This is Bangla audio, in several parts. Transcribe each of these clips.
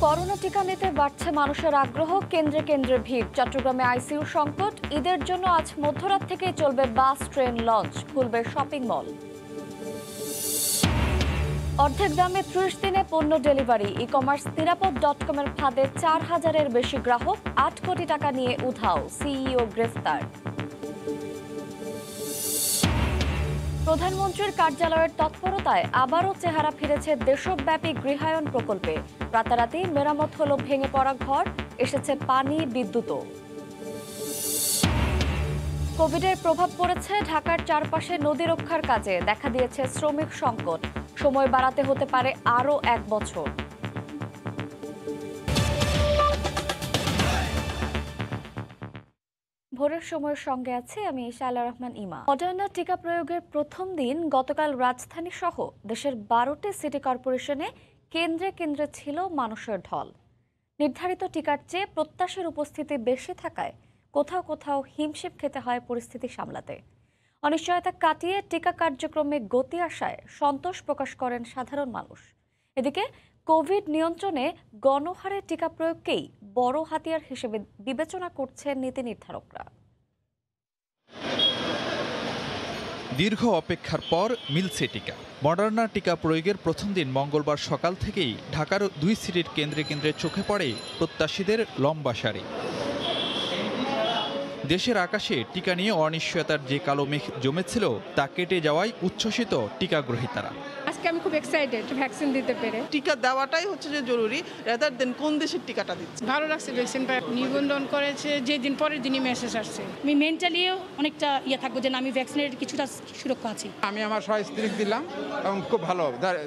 করোনা টিকা নিতে বাড়ছে মানুষের আগ্রহ, কেন্দ্রে কেন্দ্রে ভিড়। চট্টগ্রামে আইসিইউ সংকট। ঈদের জন্য আজ মধ্যরাত থেকেই চলবে বাস, ট্রেন, লঞ্চ, খুলবে শপিং মল। অর্ধেক দামে ৩০ দিনে পণ্য ডেলিভারি। ই কমার্স নিরাপদ.com-এর ফাঁদে ৪,০০০-এর বেশি গ্রাহক, ৮ কোটি টাকা নিয়ে উধাও, সিইও গ্রেফতার। প্রধানমন্ত্রীর কার্যালয়ের তৎপরতায় আবারও চেহারা ফিরেছে দেশব্যাপী গৃহায়ন প্রকল্পে। রাতারাতি মেরামত হলো ভেঙে পড়া ঘর, এসেছে পানি, বিদ্যুৎও। কোভিডের প্রভাব পড়েছে ঢাকার চারপাশে নদী রক্ষার কাজে, দেখা দিয়েছে শ্রমিক সংকট। সময় বাড়াতে হতে পারে আরও ১ বছর। ভোরের সময়ের সঙ্গে আছে আমি শায়লা রহমান ইমা। মডার্না টিকা প্রয়োগের প্রথম দিন গতকাল রাজধানী সহ দেশের ১২টি সিটি কর্পোরেশনে কেন্দ্রে কেন্দ্রে ছিল মানুষের ঢল। নির্ধারিত টিকার চেয়ে প্রত্যাশার উপস্থিতি বেশি থাকায় কোথাও কোথাও হিমশিম খেতে হয় পরিস্থিতি সামলাতে। অনিশ্চয়তা কাটিয়ে টিকা কার্যক্রমে গতি আসায় সন্তোষ প্রকাশ করেন সাধারণ মানুষ। এদিকে কোভিড নিয়ন্ত্রণে গণহারে টিকা প্রয়োগকেই বড় হাতিয়ার হিসেবে বিবেচনা করছেন নীতি নির্ধারকরা। দীর্ঘ অপেক্ষার পর মিলছে টিকা। মডার্না টিকা প্রয়োগের প্রথম দিন মঙ্গলবার সকাল থেকেই ঢাকার ২ সিটির কেন্দ্রে কেন্দ্রে চোখে পড়ে প্রত্যাশীদের লম্বা সারি। দেশের আকাশে টিকা নিয়ে অনিশ্চয়তার যে কালো মেঘ জমেছিল তা কেটে যাওয়ায় উচ্ছ্বসিত টিকা গ্রহীতারা। আজকে আমি খুব এক্সাইটেড ভ্যাকসিন দিতে পেরে। টিকা দেওয়াটাই হচ্ছে যে জরুরি, রাদার দেন কোন দেশের টিকাটা দিচ্ছে। ভালো লাগছে ভ্যাকসিনটা নিবন্ধন করেছে, যে দিন পরের দিনই মেসেজ আসছে। আমি মেন্টালিও অনেকটা থাকবো যে আমি ভ্যাকসিনের কিছুটা সুরক্ষা আছি। আমি আমার সহস্ত্রীক দিলাম এবং খুব ভালো,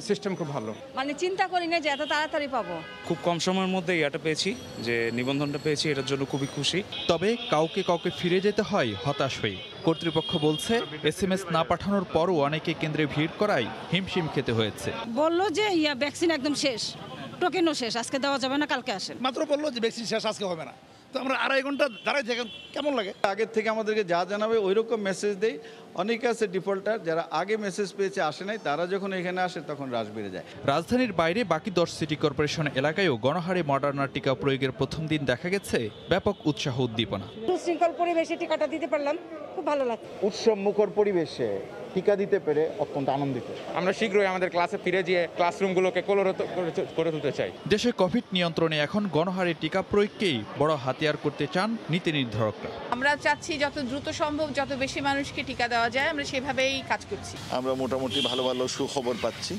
সিস্টেম খুব ভালো। মানে চিন্তা করি না যে এত তাড়াতাড়ি পাবো। খুব কম সময়ের মধ্যে এটা পেয়েছি, যে নিবন্ধনটা পেয়েছি, এটার জন্য খুবই খুশি। তবে কাউকে কাউকে ফিরে যেতে হয় হতাশ হয়ে। কর্তৃপক্ষ বলছে SMS না পাঠানোর পরও অনেকে কেন্দ্রে ভিড় করায় হিমশিম খেতে হয়েছে। বললো যে ভ্যাকসিন একদম শেষ, টোকেনও শেষ, আজকে দেওয়া যাবে না, কালকে আসেন। মাত্র বললো যে ভ্যাকসিন শেষ, আজকে হবে না। তো আমরা ২.৫ ঘন্টা দাঁড়াই থেকে কেমন লাগে। আগের থেকে আমাদেরকে যা জানাবে ওই রকম মেসেজ দেই। অনেকে আছে ডিফল্টার, যারা আগে মেসেজ পেয়েছে আসে নাই, তারা যখন এখানে আসে তখন হ্রাস বেড়ে যায়। রাজধানীর বাইরে বাকি ১০ সিটি কর্পোরেশন এলাকায়ও গণহারে মডার্না টিকা প্রয়োগের প্রথম দিন দেখা গেছে ব্যাপক উৎসাহ উদ্দীপনা। সুশৃঙ্খল পরিবেশে টিকাটা দিতে পারলাম, খুব ভালো লাগছে। উৎসব মুখর পরিবেশে টিকা দিতে পেরে অত্যন্ত আনন্দিত। আমরা শীঘ্রই আমাদের ক্লাসে ফিরে গিয়ে ক্লাসরুমগুলোকে কলরত করে তুলতে চাই। দেশে কোভিড নিয়ন্ত্রণে এখন গণহারে টিকা প্রয়োগকেই বড় হাতিয়ার করতে চান নীতি নির্ধারকরা। আমরা চাচ্ছি যত দ্রুত সম্ভব যত বেশি মানুষকে টিকা দেওয়া যায়, আমরা সেভাবেই কাজ করছি। আমরা মোটামুটি ভালো ভালো সুখবর পাচ্ছি।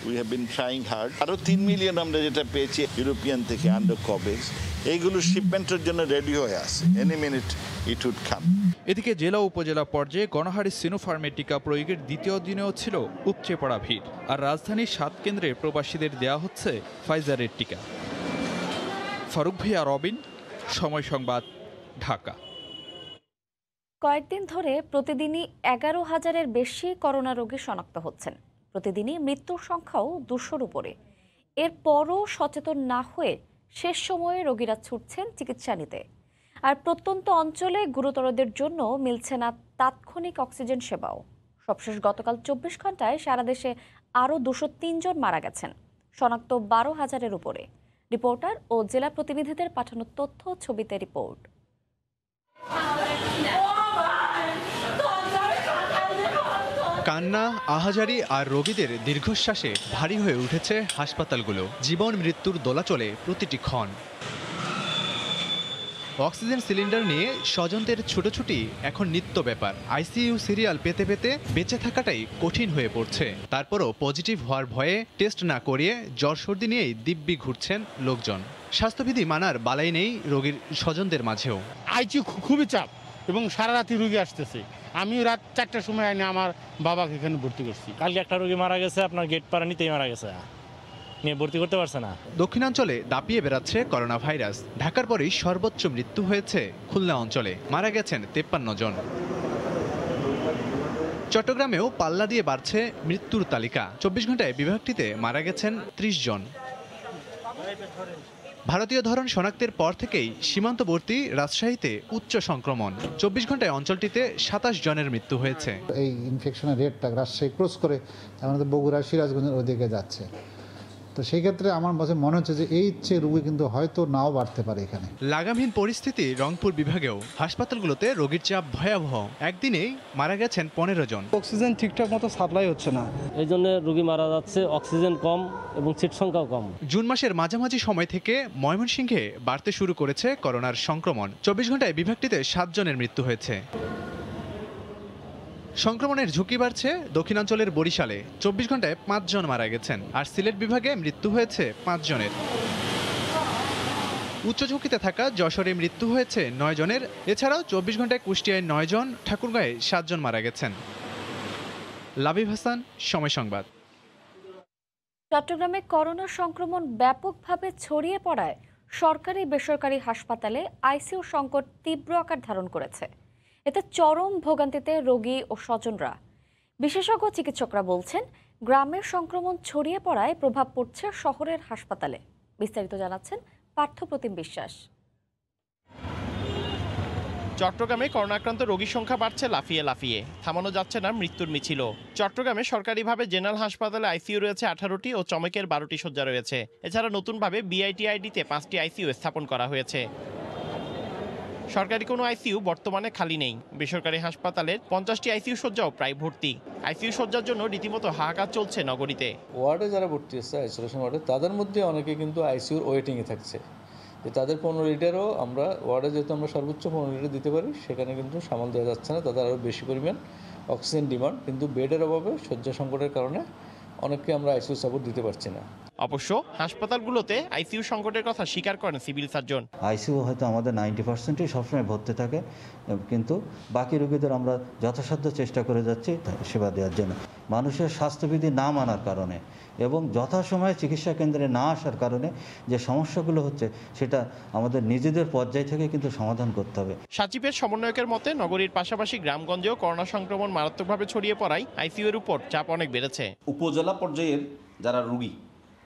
We have been trying hard. আরও ৩ মিলিয়ন আমরা যেটা পেয়েছি ইউরোপিয়ান থেকে আন্ডার কভেক্স, এইগুলো শিপমেন্টের জন্য রেডি হয়ে আছে। Any minute it would come. এদিকে জেলা উপজেলা পর্যায়ে গণহারে সিনোফার্মে টিকা প্রয়োগের দ্বিতীয় দিনেও ছিল উপচে পড়া ভিড়। আর রাজধানীর ৭ কেন্দ্রে প্রবাসীদের দেয়া হচ্ছে ফাইজারের টিকা। ফারুক ভিয়া, রবিন, সময় সংবাদ, ঢাকা। কয়েকদিন ধরে প্রতিদিনই ১১,০০০-এর বেশি করোনা রোগী শনাক্ত হচ্ছেন। প্রতিদিনই মৃত্যুর সংখ্যাও ২০০-র উপরে। এরপরও সচেতন না হয়ে শেষ সময়ে রোগীরা ছুটছেন চিকিৎসা নিতে। আর প্রত্যন্ত অঞ্চলে গুরুতরদের জন্য মিলছে না তাৎক্ষণিক অক্সিজেন সেবাও। সবশেষ গতকাল ২৪ ঘন্টায় সারা দেশে আরও ২০৩ জন মারা গেছেন, শনাক্ত ১২,০০০-এর উপরে। রিপোর্টার ও জেলা প্রতিনিধিদের পাঠানো তথ্য, ছবিতে রিপোর্ট। কান্না, আহাজারি আর রোগীদের দীর্ঘশ্বাসে ভারী হয়ে উঠেছে হাসপাতালগুলো। জীবন মৃত্যুর দোলাচলে প্রতিটি ক্ষণ। অক্সিজেন সিলিন্ডার নিয়ে স্বজনদের ছুটোছুটি এখন নিত্য ব্যাপার। আইসিইউ সিরিয়াল পেতে পেতে বেঁচে থাকাটাই কঠিন হয়ে পড়ছে। তারপরও পজিটিভ হওয়ার ভয়ে টেস্ট না করিয়ে জ্বর সর্দি নিয়েই দিব্যি ঘুরছেন লোকজন। স্বাস্থ্যবিধি মানার বালাই নেই রোগীর স্বজনদের মাঝেও। আইসিইউ খুবই চাপ এবং সারা রাতি রুগী আসতেছে। আমি রাত ৪টার সময় এনে আমার বাবাকে এখানে ভর্তি করছি। কালকে একটা রোগী মারা গেছে, আপনার গেট পাড়া নিতেই মারা গেছে, নিয়ে ভর্তি করতে পারছে না। দক্ষিণাঞ্চলে দাপিয়ে বেড়াচ্ছে করোনা ভাইরাস। ঢাকার পরেই সর্বোচ্চ মৃত্যু হয়েছে খুলনা অঞ্চলে, মারা গেছেন ৫৩ জন। চট্টগ্রামেও পাল্লা দিয়ে বাড়ছে মৃত্যুর তালিকা। ২৪ ঘন্টায় বিভাগটিতে মারা গেছেন ৩০ জন। ভারতীয় ধরন শনাক্তের পর থেকেই সীমান্তবর্তী রাজশাহীতে উচ্চ সংক্রমণ। ২৪ ঘন্টায় অঞ্চলটিতে ২৭ জনের মৃত্যু হয়েছে। এই ইনফেকশনের রেটটা রাজশাহী ক্রস করে আমাদের বগুড়া, সিরাজগঞ্জের ওদিকে যাচ্ছে। তো সেই ক্ষেত্রে আমার কাছে মনে হচ্ছে যে এই চেয়ে রোগী কিন্তু হয়তো নাও বাড়তে পারে এখানে। লাগামহীন পরিস্থিতি রংপুর বিভাগেও হাসপাতালগুলোতে রোগীর চাপ ভয়াবহ। একদিনেই মারা গেছেন 15 জন। অক্সিজেন ঠিকঠাক মতো সাপ্লাই হচ্ছে না, এই জন্য রোগী মারা যাচ্ছে, অক্সিজেন কম এবং সিট সংখ্যাও কম। জুন মাসের মাঝামাঝি সময় থেকে ময়মনসিংহে বাড়তে শুরু করেছে করোনার সংক্রমণ। 24 ঘন্টায় বিভাগটিতে 7 জনের মৃত্যু হয়েছে। সংক্রমণের ঝুঁকি বাড়ছে দক্ষিণাঞ্চলের বরিশালে। 24 ঘন্টায় 5 জন মারা গেছেন, আর সিলেট বিভাগে মৃত্যু হয়েছে 5 জনের। উচ্চ ঝুঁকিতে থাকা যশোরে মৃত্যু হয়েছে 9 জনের। এছাড়াও 24 ঘন্টায় কুষ্টিয়ায় 9 জন, ঠাকুরগাঁয়ে 7 জন মারা গেছেন। লাবিব হাসান, সময় সংবাদ। চট্টগ্রামে করোনা সংক্রমণ ব্যাপকভাবে ছড়িয়ে পড়ায় সরকারি বেসরকারি হাসপাতালে আইসিইউ সংকট তীব্র আকার ধারণ করেছে। এতে চরম ভোগান্তিতে রোগী ও স্বজনরা। বিশেষজ্ঞ চিকিৎসকরা বলছেন, গ্রামের সংক্রমণ ছড়িয়ে পড়ায় প্রভাব পড়ছে শহরের হাসপাতালে। বিস্তারিত জানাচ্ছেন পার্থপ্রতিম বিশ্বাস। চট্টগ্রামে করোনাক্রান্ত রোগীর সংখ্যা বাড়ছে লাফিয়ে লাফিয়ে, থামানো যাচ্ছে না মৃত্যুর মিছিল। চট্টগ্রামে সরকারিভাবে জেনারেল হাসপাতালে আইসিইউ রয়েছে 18টি ও চমেকের 12টি শয্যা রয়েছে। এছাড়া নতুনভাবে বিআইটিআইডিতে 5টি আইসিইউ স্থাপন করা হয়েছে। সরকারি কোনো আইসিইউ বর্তমানে খালি নেই। বেসরকারি হাসপাতালের 50টি আইসিইউ শয্যাও প্রায় ভর্তি। আইসিইউ শয্যার জন্য রীতিমতো হাহাকার চলছে নগরীতে। ওয়ার্ডে যারা ভর্তি হচ্ছে আইসোলেশন ওয়ার্ডে, তাদের মধ্যে অনেকে কিন্তু আইসিইউর ওয়েটিংয়ে থাকছে। যে তাদের 15 লিটারও আমরা ওয়ার্ডে যেহেতু আমরা সর্বোচ্চ 15 লিটার দিতে পারি, সেখানে কিন্তু সামাল দেওয়া যাচ্ছে না। তাদের আরও বেশি পরিমাণ অক্সিজেন ডিমান্ড, কিন্তু বেডের অভাবে শয্যা সংকটের কারণে অনেককে আমরা আইসিইউ সাপোর্ট দিতে পারছি না। অবশ্য হাসপাতালগুলোতে আইসিইউ সংকটের কথা স্বীকার করেন সিভিল সার্জন। আইসিইউ হয়তো আমাদের 90%ই সবসময় ভর্তি থাকে, কিন্তু বাকি রোগীদের আমরা যথাসাধ্য চেষ্টা করে যাচ্ছি সেবা দেওয়ার জন্য। মানুষের স্বাস্থ্যবিধি না মানার কারণে এবং যথাসময়ে চিকিৎসা কেন্দ্রে না আসার কারণে যে সমস্যাগুলো হচ্ছে, সেটা আমাদের নিজেদের পর্যায় থেকে কিন্তু সমাধান করতে হবে। সাচিপের সমন্বয়কের মতে, নগরীর পাশাপাশি গ্রামগঞ্জেও করোনা সংক্রমণ মারাত্মকভাবে ছড়িয়ে পড়ায় আইসিইউ এর উপর চাপ অনেক বেড়েছে। উপজেলা পর্যায়ের যারা রোগী,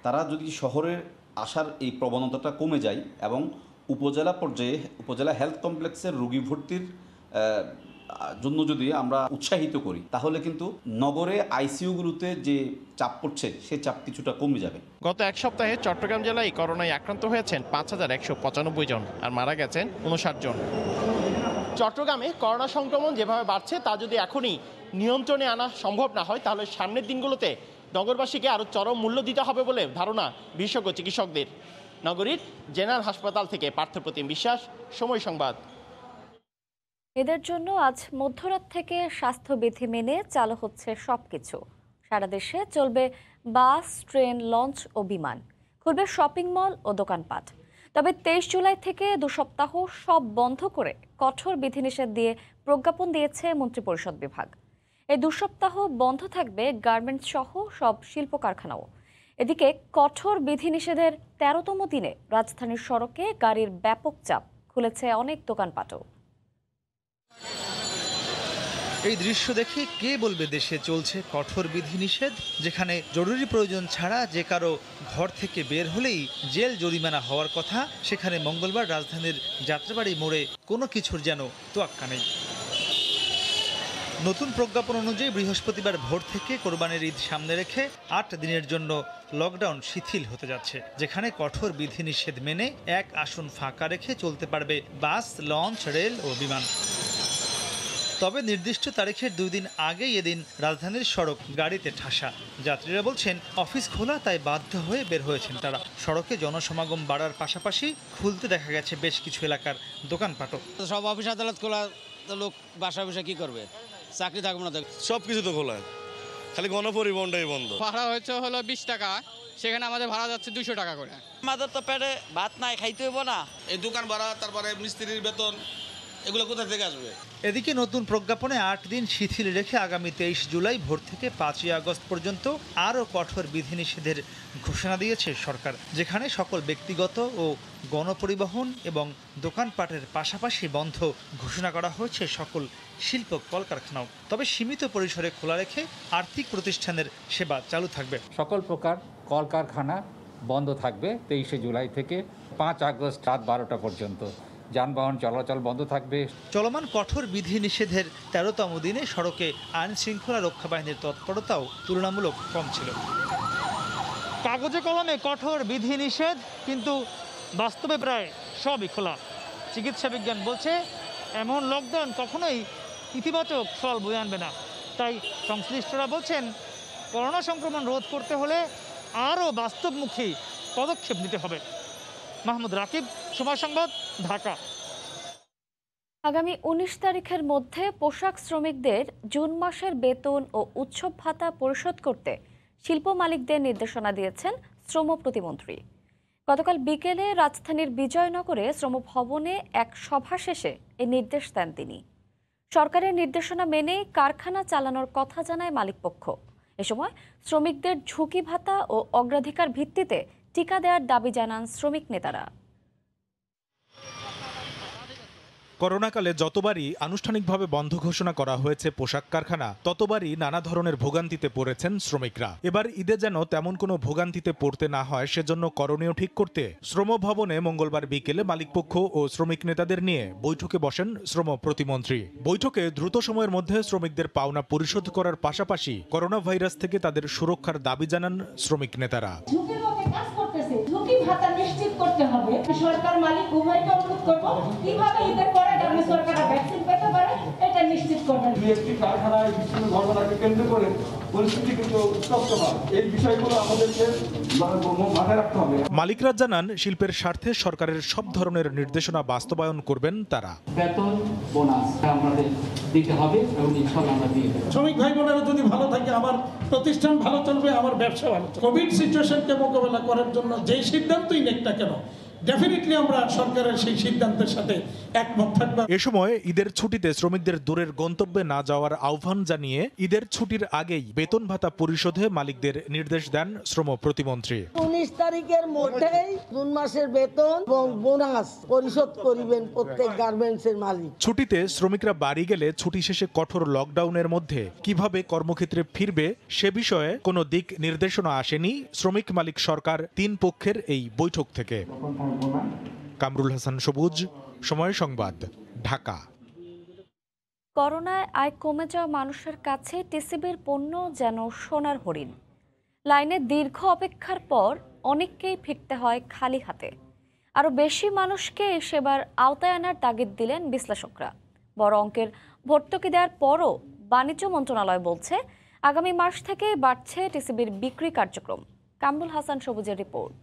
তারা যদি শহরে আসার এই প্রবণতাটা কমে যায় এবং উপজেলা পর্যায়ে উপজেলা হেলথ কমপ্লেক্সের রোগী ভর্তির জন্য যদি আমরা উৎসাহিত করি, তাহলে কিন্তু নগরে আইসিইউগুলোতে যে চাপ পড়ছে, সেই চাপ কিছুটা কমে যাবে। গত এক সপ্তাহে চট্টগ্রাম জেলায় করোনায় আক্রান্ত হয়েছেন 5195 জন আর মারা গেছেন 59 জন। চট্টগ্রামে করোনা সংক্রমণ যেভাবে বাড়ছে, তা যদি এখনই নিয়ন্ত্রণে আনা সম্ভব না হয়, তাহলে সামনের দিনগুলোতে নগরবাসীকে আরও চরম মূল্য দিতে হবে বলে ধারণা বিশেষজ্ঞ চিকিৎসকদের। নগরীর জেনারেল হাসপাতাল থেকে পার্থপ্রতিম বিশ্বাস, সময় সংবাদ। এদের জন্য আজ মধ্যরাত থেকে স্বাস্থ্যবিধি মেনে চালু হচ্ছে সবকিছু। সারা দেশে চলবে বাস, ট্রেন, লঞ্চ ও বিমান। খুলবে শপিং মল ও দোকানপাট। তবে 23 জুলাই থেকে 2 সপ্তাহ সব বন্ধ করে কঠোর বিধিনিষেধ দিয়ে প্রজ্ঞাপন দিয়েছে মন্ত্রিপরিষদ বিভাগ। এই 2 সপ্তাহ বন্ধ থাকবে গার্মেন্টস সহ সব শিল্প কারখানাও। এদিকে কঠোর বিধিনিষেধের 13তম দিনে রাজধানীর সড়কে গাড়ির ব্যাপক চাপ, খুলেছে অনেক দোকানপাটও। এই দৃশ্য দেখে কে বলবে দেশে চলছে কঠোর বিধিনিষেধ, যেখানে জরুরি প্রয়োজন ছাড়া যে কারো ঘর থেকে বের হলেই জেল জরিমানা হওয়ার কথা, সেখানে মঙ্গলবার রাজধানীর যাত্রাবাড়ি মোড়ে কোনো কিছুর যেন তোয়াক্কা নেই। নতুন প্রজ্ঞাপন অনুযায়ী বৃহস্পতিবার ভোর থেকে কোরবানির ঈদ সামনে রেখে 8 দিনের জন্য লকডাউন শিথিল হতে যাচ্ছে, যেখানে কঠোর বিধিনিষেধ মেনে এক আসন ফাঁকা রেখে চলতে পারবে বাস, লঞ্চ, রেল ও বিমান। তবে নির্দিষ্ট তারিখের 2 দিন আগেই এদিন রাজধানীর সড়ক গাড়িতে ঠাসা। যাত্রীরা বলছেন অফিস খোলা, তাই বাধ্য হয়ে বের হয়েছেন তারা। সড়কে জনসমাগম বাড়ার পাশাপাশি খুলতে দেখা গেছে বেশ কিছু এলাকার দোকানপাটও। সব অফিস আদালত খোলা, তো লোক বাসা বসে কি করবে? চাকরি থাকবে না, সব কিছু তো খোলা, খালি গণপরিবহনটাই বন্ধ। ভাড়া হচ্ছে হলো 20 টাকা, সেখানে আমাদের ভাড়া যাচ্ছে 200 টাকা করে। আমাদের তো পেটে ভাত নাই, খাইতে হইব না। এই দোকান ভাড়া, তারপরে মিস্ত্রির বেতন, এগুলো কোথা থেকে আসবে? এদিকে নতুন প্রজ্ঞাপনে 8 দিন শিথিল রেখে আগামী 23 জুলাই ভোর থেকে 5ই আগস্ট পর্যন্ত আরও কঠোর বিধিনিষেধের ঘোষণা দিয়েছে সরকার, যেখানে সকল ব্যক্তিগত ও গণপরিবহন এবং দোকানপাটের পাশাপাশি বন্ধ ঘোষণা করা হয়েছে সকল শিল্প কলকারখানাও। তবে সীমিত পরিসরে খোলা রেখে আর্থিক প্রতিষ্ঠানের সেবা চালু থাকবে। সকল প্রকার কলকারখানা বন্ধ থাকবে 23 জুলাই থেকে 5 আগস্ট রাত 12টা পর্যন্ত। যানবাহন চলাচল বন্ধ থাকবে। চলমান কঠোর বিধিনিষেধের 13তম দিনে সড়কে আইন শৃঙ্খলা রক্ষা বাহিনীর তৎপরতাও তুলনামূলক কম ছিল। কাগজে কলমে কঠোর বিধিনিষেধ, কিন্তু বাস্তবে প্রায় সবই খোলা। চিকিৎসা বিজ্ঞান বলছে এমন লকডাউন কখনোই ইতিবাচক ফল বয়ে আনবে না। তাই সংশ্লিষ্টরা বলছেন করোনা সংক্রমণ রোধ করতে হলে আরও বাস্তবমুখী পদক্ষেপ নিতে হবে। মাহমুদ রাকিব, সময় সংবাদ, ঢাকা। আগামী 19 তারিখের মধ্যে পোশাক শ্রমিকদের জুন মাসের বেতন ও উৎসব ভাতা পরিশোধ করতে শিল্প মালিকদের নির্দেশনা দিয়েছেন শ্রম প্রতিমন্ত্রী। গতকাল বিকেলে রাজধানীর বিজয়নগরে শ্রম ভবনে এক সভা শেষে এই নির্দেশ দেন তিনি। সরকারের নির্দেশনা মেনে কারখানা চালানোর কথা জানায় মালিকপক্ষ। এ সময় শ্রমিকদের ঝুঁকি ভাতা ও অগ্রাধিকার ভিত্তিতে টিকা দেওয়ার দাবি জানান শ্রমিক নেতারা। করোনাকালে যতবারই আনুষ্ঠানিকভাবে বন্ধ ঘোষণা করা হয়েছে পোশাক কারখানা, ততবারই নানা ধরনের ভোগান্তিতে পড়েছেন শ্রমিকরা। এবার ঈদে যেন তেমন কোনো ভোগান্তিতে পড়তে না হয়, সেজন্য করণীয় ঠিক করতে শ্রম ভবনে মঙ্গলবার বিকেলে মালিকপক্ষ ও শ্রমিক নেতাদের নিয়ে বৈঠকে বসেন শ্রম প্রতিমন্ত্রী। বৈঠকে দ্রুত সময়ের মধ্যে শ্রমিকদের পাওনা পরিশোধ করার পাশাপাশি করোনা ভাইরাস থেকে তাদের সুরক্ষার দাবি জানান শ্রমিক নেতারা। ঝুঁকি ভাতা নিশ্চিত করতে হবে। সরকার মালিক উভয়কে অনুরোধ করব কিভাবে ঈদের পরে গ্রামীণ সরকাররা ভ্যাকসিন পেতে পারে এটা নিশ্চিত করবেন। একটি কারখানায় বিচ্ছিন্ন ঘটনাকে কেন্দ্র করে পরিস্থিতি কিন্তু উত্তপ্ত হয়, এই বিষয়গুলো আমাদেরকে মাথায় রাখতে হবে। মালিকরা জানান শিল্পের স্বার্থে সরকারের সব ধরনের নির্দেশনা বাস্তবায়ন করবেন তারা। বেতন বোনাস আমাদের দিতে হবে এবং ইনশাআল্লাহ আমরা দিয়ে দেব। শ্রমিক ভাই বোনেরা যদি ভালো থাকে, আমার প্রতিষ্ঠান ভালো চলবে, আমার ব্যবসা ভালো চলবে। কোভিড সিচুয়েশনকে মোকাবেলা করার জন্য যেই সিদ্ধান্তই নেক না কেন, ডেফিনেটলি আমরা সরকারের সেই সিদ্ধান্তের সাথে একমত থাকব। এ সময় ঈদের ছুটিতে শ্রমিকদের দূরের গন্তব্যে না যাওয়ার আহ্বান জানিয়ে ঈদের ছুটির আগেই বেতন ভাতা পরিশোধে মালিকদের নির্দেশ দেন শ্রম প্রতিমন্ত্রী। 19 তারিখের মধ্যেই জুন মাসের বেতন এবং বোনাস পরিশোধ করিবেন প্রত্যেক গার্মেন্টসের মালিক। ছুটিতে শ্রমিকরা বাড়ি গেলে ছুটি শেষে কঠোর লকডাউনের মধ্যে কিভাবে কর্মক্ষেত্রে ফিরবে সে বিষয়ে কোনো দিক নির্দেশনা আসেনি শ্রমিক মালিক সরকার তিন পক্ষের এই বৈঠক থেকে। কামরুল হাসান সবুজ, সময় সংবাদ, ঢাকা। করোনায় আয় কমে যাওয়া মানুষের কাছে টিসিবির পণ্য যেন সোনার হরিণ। লাইনে দীর্ঘ অপেক্ষার পর অনেককেই ফিরতে হয় খালি হাতে। আরও বেশি মানুষকে এই সেবার আওতায় আনার তাগিদ দিলেন বিশ্লেষকরা। বড় অঙ্কের ভর্তুকি দেওয়ার পরও বাণিজ্য মন্ত্রণালয় বলছে আগামী মাস থেকে বাড়ছে টিসিবির বিক্রি কার্যক্রম। কামরুল হাসান সবুজের রিপোর্ট।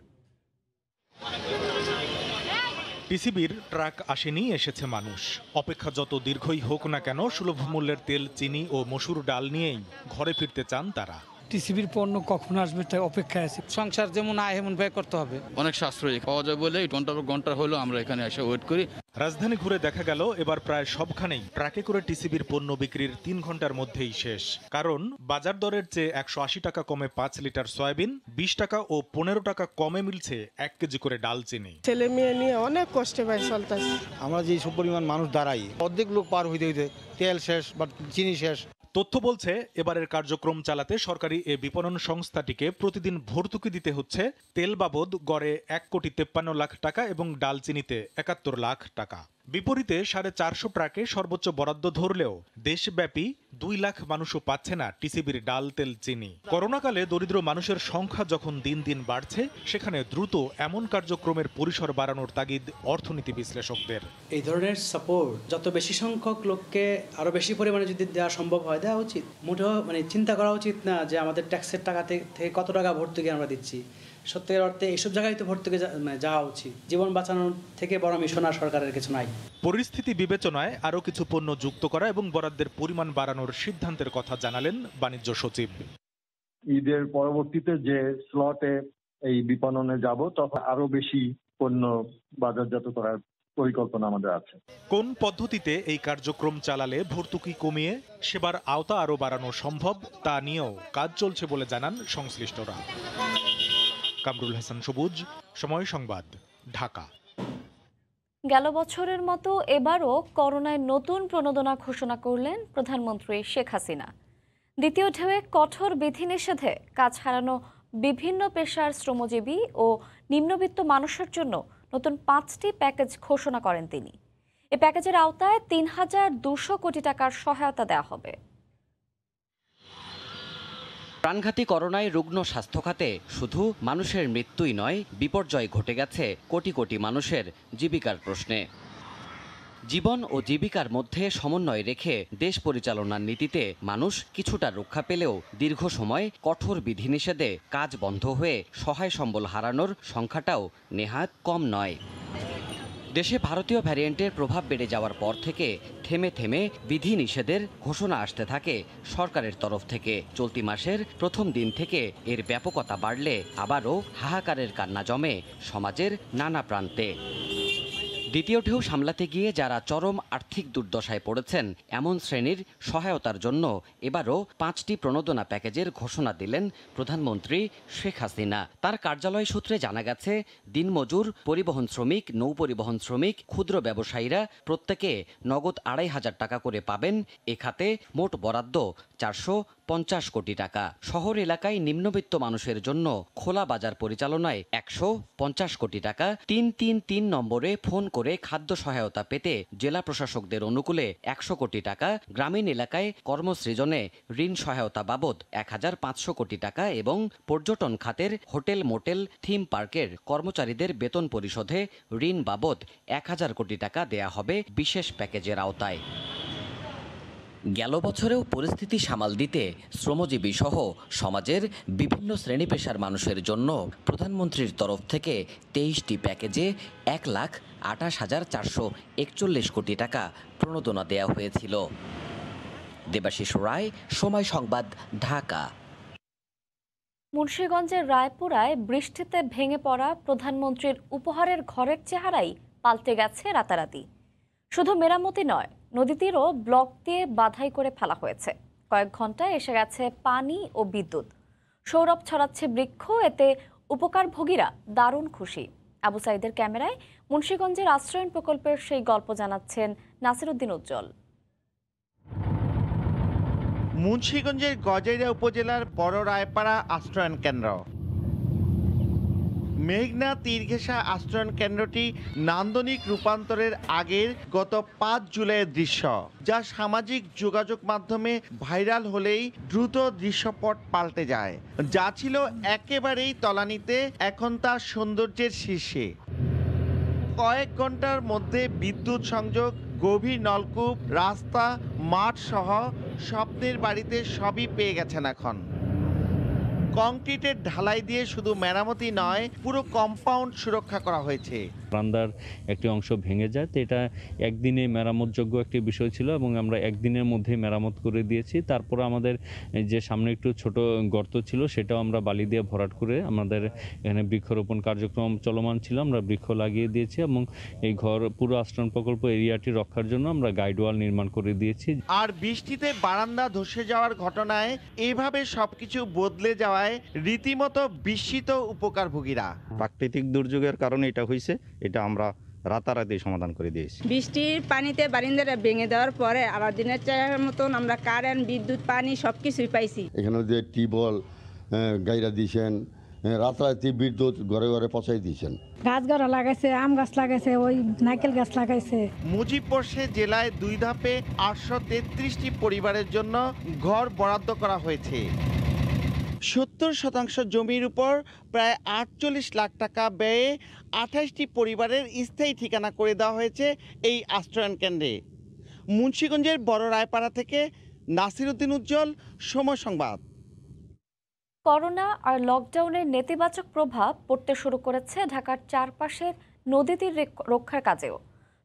টিসিবির ট্রাক আসেনি, এসেছে মানুষ। অপেক্ষা যত দীর্ঘই হোক না কেন সুলভ মূল্যের তেল, চিনি ও মসুর ডাল নিয়েই ঘরে ফিরতে চান তারা। টিসিবির পণ্য কখন আসবে তাই অপেক্ষায় আছে। সংসার যেমন আয় এমন ব্যয় করতে হবে। অনেক সাশ্রয়ী পাওয়া যায় বলে ঘন্টা হলো আমরা এখানে এসে ওয়েট করি। রাজধানী ঘুরে দেখা গেল এবার প্রায় সবখানেই ট্রাকে করে টিসিবির পণ্য বিক্রির 3 ঘন্টার মধ্যেই শেষ। কারণ বাজার দরের চেয়ে 180 টাকা কমে 5 লিটার সয়াবিন, 20 টাকা ও 15 টাকা কমে মিলছে 1 কেজি করে ডাল, চিনি। ছেলে মেয়ে নিয়ে অনেক কষ্টে ভাই চলতেছে। আমরা যে সব পরিমাণ মানুষ দাঁড়াই, অর্ধেক লোক পার হইতে হইতে তেল শেষ বা চিনি শেষ। তথ্য বলছে এবারের কার্যক্রম চালাতে সরকারি এ বিপণন সংস্থাটিকে প্রতিদিন ভর্তুকি দিতে হচ্ছে তেল বাবদ গড়ে 1,53 লাখ টাকা এবং ডাল চিনিতে 71 লাখ টাকা। বিপরীতে 450 ট্রাকে সর্বোচ্চ বরাদ্দ ধরলেও দেশব্যাপী 2 লাখ মানুষও পাচ্ছে না টিসিবির ডাল, তেল, চিনি। করোনাকালে দরিদ্র মানুষের সংখ্যা যখন দিন দিন বাড়ছে, সেখানে দ্রুত এমন কার্যক্রমের পরিসর বাড়ানোর তাগিদ অর্থনীতি বিশ্লেষকদের। এই ধরনের সাপোর্ট যত বেশি সংখ্যক লোককে আরো বেশি পরিমাণে যদি দেওয়া সম্ভব হয় দেওয়া উচিত। মোটেও চিন্তা করা উচিত না যে আমাদের ট্যাক্সের টাকা থেকে কত টাকা ভর্তুকি আমরা দিচ্ছি। সত্যিকার অর্থে এইসব জায়গায় তো ভর্তুকি যাওয়া উচিত। জীবন বাঁচানোর থেকে বড় মিশন আর সরকারের কিছু নাই। পরিস্থিতি বিবেচনায় আরও কিছু পণ্য যুক্ত করা এবং বরাদ্দের পরিমাণ বাড়ানোর সিদ্ধান্তের কথা জানালেন বাণিজ্য সচিব। ঈদের পরবর্তীতে যে স্লটে এই বিপণনে যাব, তখন আরো বেশি পণ্য বাজারজাত করার পরিকল্পনা আমাদের আছে। কোন পদ্ধতিতে এই কার্যক্রম চালালে ভর্তুকি কমিয়ে সেবার আওতা আরও বাড়ানো সম্ভব তা নিয়েও কাজ চলছে বলে জানান সংশ্লিষ্টরা। কামরুল হাসান সবুজ, সময় সংবাদ, ঢাকা। গেল বছরের মতো এবারও করোনায় নতুন প্রণোদনা ঘোষণা করলেন প্রধানমন্ত্রী শেখ হাসিনা। দ্বিতীয় ঢেউয়ে কঠোর বিধিনিষেধে কাজ হারানো বিভিন্ন পেশার শ্রমজীবী ও নিম্নবিত্ত মানুষের জন্য নতুন 5টি প্যাকেজ ঘোষণা করেন তিনি। এই প্যাকেজের আওতায় 3200 কোটি টাকার সহায়তা দেওয়া হবে। প্রাণঘাতী করোনায় রুগ্ন স্বাস্থ্য খাতে শুধু মানুষের মৃত্যুই নয়, বিপর্যয় ঘটে গেছে কোটি কোটি মানুষের জীবিকার প্রশ্নে। জীবন ও জীবিকার মধ্যে সমন্বয় রেখে দেশ পরিচালনার নীতিতে মানুষ কিছুটা রক্ষা পেলেও দীর্ঘ সময় কঠোর বিধিনিষেধে কাজ বন্ধ হয়ে সহায় সম্বল হারানোর সংখ্যাটাও নেহাত কম নয়। দেশে ভারতীয় ভ্যারিয়েন্টের প্রভাব বেড়ে যাওয়ার পর থেকে থেমে থেমে বিধিনিষেধের ঘোষণা আসতে থাকে সরকারের তরফ থেকে। চলতি মাসের প্রথম দিন থেকে এর ব্যাপকতা বাড়লে আবারও হাহাকারের কান্না জমে সমাজের নানা প্রান্তে। দ্বিতীয় ঢেউ সামলাতে গিয়ে যারা চরম আর্থিক দুর্দশায় পড়েছেন এমন শ্রেণীর সহায়তার জন্য এবারও 5টি প্রণোদনা প্যাকেজের ঘোষণা দিলেন প্রধানমন্ত্রী শেখ হাসিনা। তার কার্যালয় সূত্রে জানা গেছে, দিনমজুর, পরিবহন শ্রমিক, নৌ পরিবহন শ্রমিক, ক্ষুদ্র ব্যবসায়ীরা প্রত্যেকে নগদ 2,500 টাকা করে পাবেন। এ খাতে মোট বরাদ্দ 450 কোটি টাকা। শহর এলাকায় নিম্নবিত্ত মানুষের জন্য খোলা বাজার পরিচালনায় 150 কোটি টাকা। 333 নম্বরে ফোন করে খাদ্য সহায়তা পেতে জেলা প্রশাসকদের অনুকূলে 100 কোটি টাকা। গ্রামীণ এলাকায় কর্মসৃজনে ঋণ সহায়তা বাবদ 1,500 কোটি টাকা এবং পর্যটন খাতের হোটেল, মোটেল, থিম পার্কের কর্মচারীদের বেতন পরিশোধে ঋণ বাবদ 1,000 কোটি টাকা দেয়া হবে বিশেষ প্যাকেজের আওতায়। গেল বছরেও পরিস্থিতি সামাল দিতে শ্রমজীবী সহ সমাজের বিভিন্ন শ্রেণী পেশার মানুষের জন্য প্রধানমন্ত্রীর তরফ থেকে 23টি প্যাকেজে 1,28,441 কোটি টাকা প্রণোদনা দেওয়া হয়েছিল। দেবাশিস রায়, সময় সংবাদ, ঢাকা। মুন্সিগঞ্জের রায়পুরায় বৃষ্টিতে ভেঙে পড়া প্রধানমন্ত্রীর উপহারের ঘরের চেহারাই পাল্টে গেছে রাতারাতি। শুধু মেরামতি নয়, নদী তীরও ব্লক দিয়ে বাধাই করে ফেলা হয়েছে। কয়েক ঘন্টায় এসে গেছে পানি ও বিদ্যুৎ। সৌরভ ছড়াচ্ছে বৃক্ষ, এতে উপকারভোগীরা দারুণ খুশি। আবু সাইদের ক্যামেরায় মুন্সিগঞ্জের আশ্রয়ণ প্রকল্পের সেই গল্প জানাচ্ছেন নাসিরউদ্দিন উজ্জ্বল। মুন্সিগঞ্জের গজারিয়া উপজেলার বড় রায়পাড়া আশ্রয়ণ কেন্দ্র। মেঘনা তীরঘেঁষা আশ্রয়ণ কেন্দ্রটি নান্দনিক রূপান্তরের আগের গত 5 জুলাইয়ের দৃশ্য, যা সামাজিক যোগাযোগ মাধ্যমে ভাইরাল হলেই দ্রুত দৃশ্যপট পাল্টে যায়। যা ছিল একেবারেই তলানিতে, এখন তা সৌন্দর্যের শীর্ষে। কয়েক ঘন্টার মধ্যে বিদ্যুৎ সংযোগ, গভীর নলকূপ, রাস্তা, মাঠ সহ স্বপ্নের বাড়িতে সবই পেয়ে গেছেন এখন। কংক্রিটের ঢালাই দিয়ে শুধু মেরামতি নয়, পুরো কম্পাউন্ড সুরক্ষা করা হয়েছে। বারান্দার একটি অংশ ভেঙে যায়, তো এটা একদিনে মেরামতযোগ্য একটি বিষয় ছিল এবং আমরা একদিনের মধ্যে মেরামত করে দিয়েছি। তারপর আমাদের যে সামনে একটু ছোট গর্ত ছিল সেটাও আমরা বালি দিয়ে ভরাট করে আমাদের এখানে বৃক্ষরোপণ কার্যক্রম চলমান ছিল, আমরা বৃক্ষ লাগিয়ে দিয়েছি এবং এই পুরো আশ্রয়ণ প্রকল্প এরিয়াটি রক্ষার জন্য আমরা গাইড ওয়াল নির্মাণ করে দিয়েছি। আর বৃষ্টিতে বারান্দা ধসে যাওয়ার ঘটনায় এইভাবে সবকিছু বদলে যাওয়ায় রীতিমতো বিস্মিত উপকারভোগীরা। প্রাকৃতিক দুর্যোগের কারণে এটা হয়েছে, এটা আমরা রাতারাতি সমাধান করে দিয়েছি। বৃষ্টির পানিতে বারিন্দাটা ভেঙে দেওয়ার পরে আবার দিনের চাহিদার মতন আমরা কারেন্ট, বিদ্যুৎ, পানি সবকিছুই পাইছি। এখানে যে টিউবওয়েল গাইরা দিয়েছেন, রাতারাতি বিদ্যুৎ ঘরে ঘরে পৌঁছাই দিয়েছেন। গাছ গাড়া লাগাইছে, আম গাছ লাগাইছে, ওই নারকেল গাছ লাগাইছে। মুজিববর্ষে জেলায় 2 ধাপে 833টি পরিবারের জন্য ঘর বরাদ্দ করা হয়েছে। 70% জমির উপর প্রায় 48 লাখ টাকা ব্যয়ে 28টি পরিবারের স্থায়ী ঠিকানা করে দেওয়া হয়েছে এই আশ্রয়ণ কেন্দ্রে। মুন্সিগঞ্জের বড় রায়পাড়া থেকে নাসিরউদ্দিন উজ্জ্বল, সময় সংবাদ। করোনা আর লকডাউনের নেতিবাচক প্রভাব পড়তে শুরু করেছে ঢাকার চারপাশের নদী তীর রক্ষার কাজেও।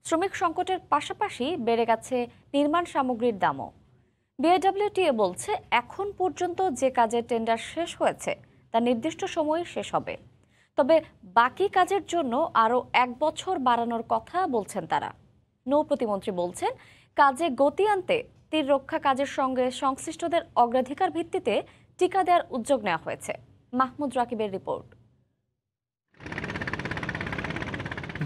শ্রমিক সংকটের পাশাপাশি বেড়ে গেছে নির্মাণ সামগ্রীর দামও। বিআইডব্লিউটিএ বলছে, এখন পর্যন্ত যে কাজের টেন্ডার শেষ হয়েছে তা নির্দিষ্ট সময়ে শেষ হবে, তবে বাকি কাজের জন্য আরও 1 বছর বাড়ানোর কথা বলছেন তারা। নৌ প্রতিমন্ত্রী বলছেন, কাজে গতি আনতে তীর রক্ষা কাজের সঙ্গে সংশ্লিষ্টদের অগ্রাধিকার ভিত্তিতে টিকা দেওয়ার উদ্যোগ নেওয়া হয়েছে। মাহমুদ রাকিবের রিপোর্ট।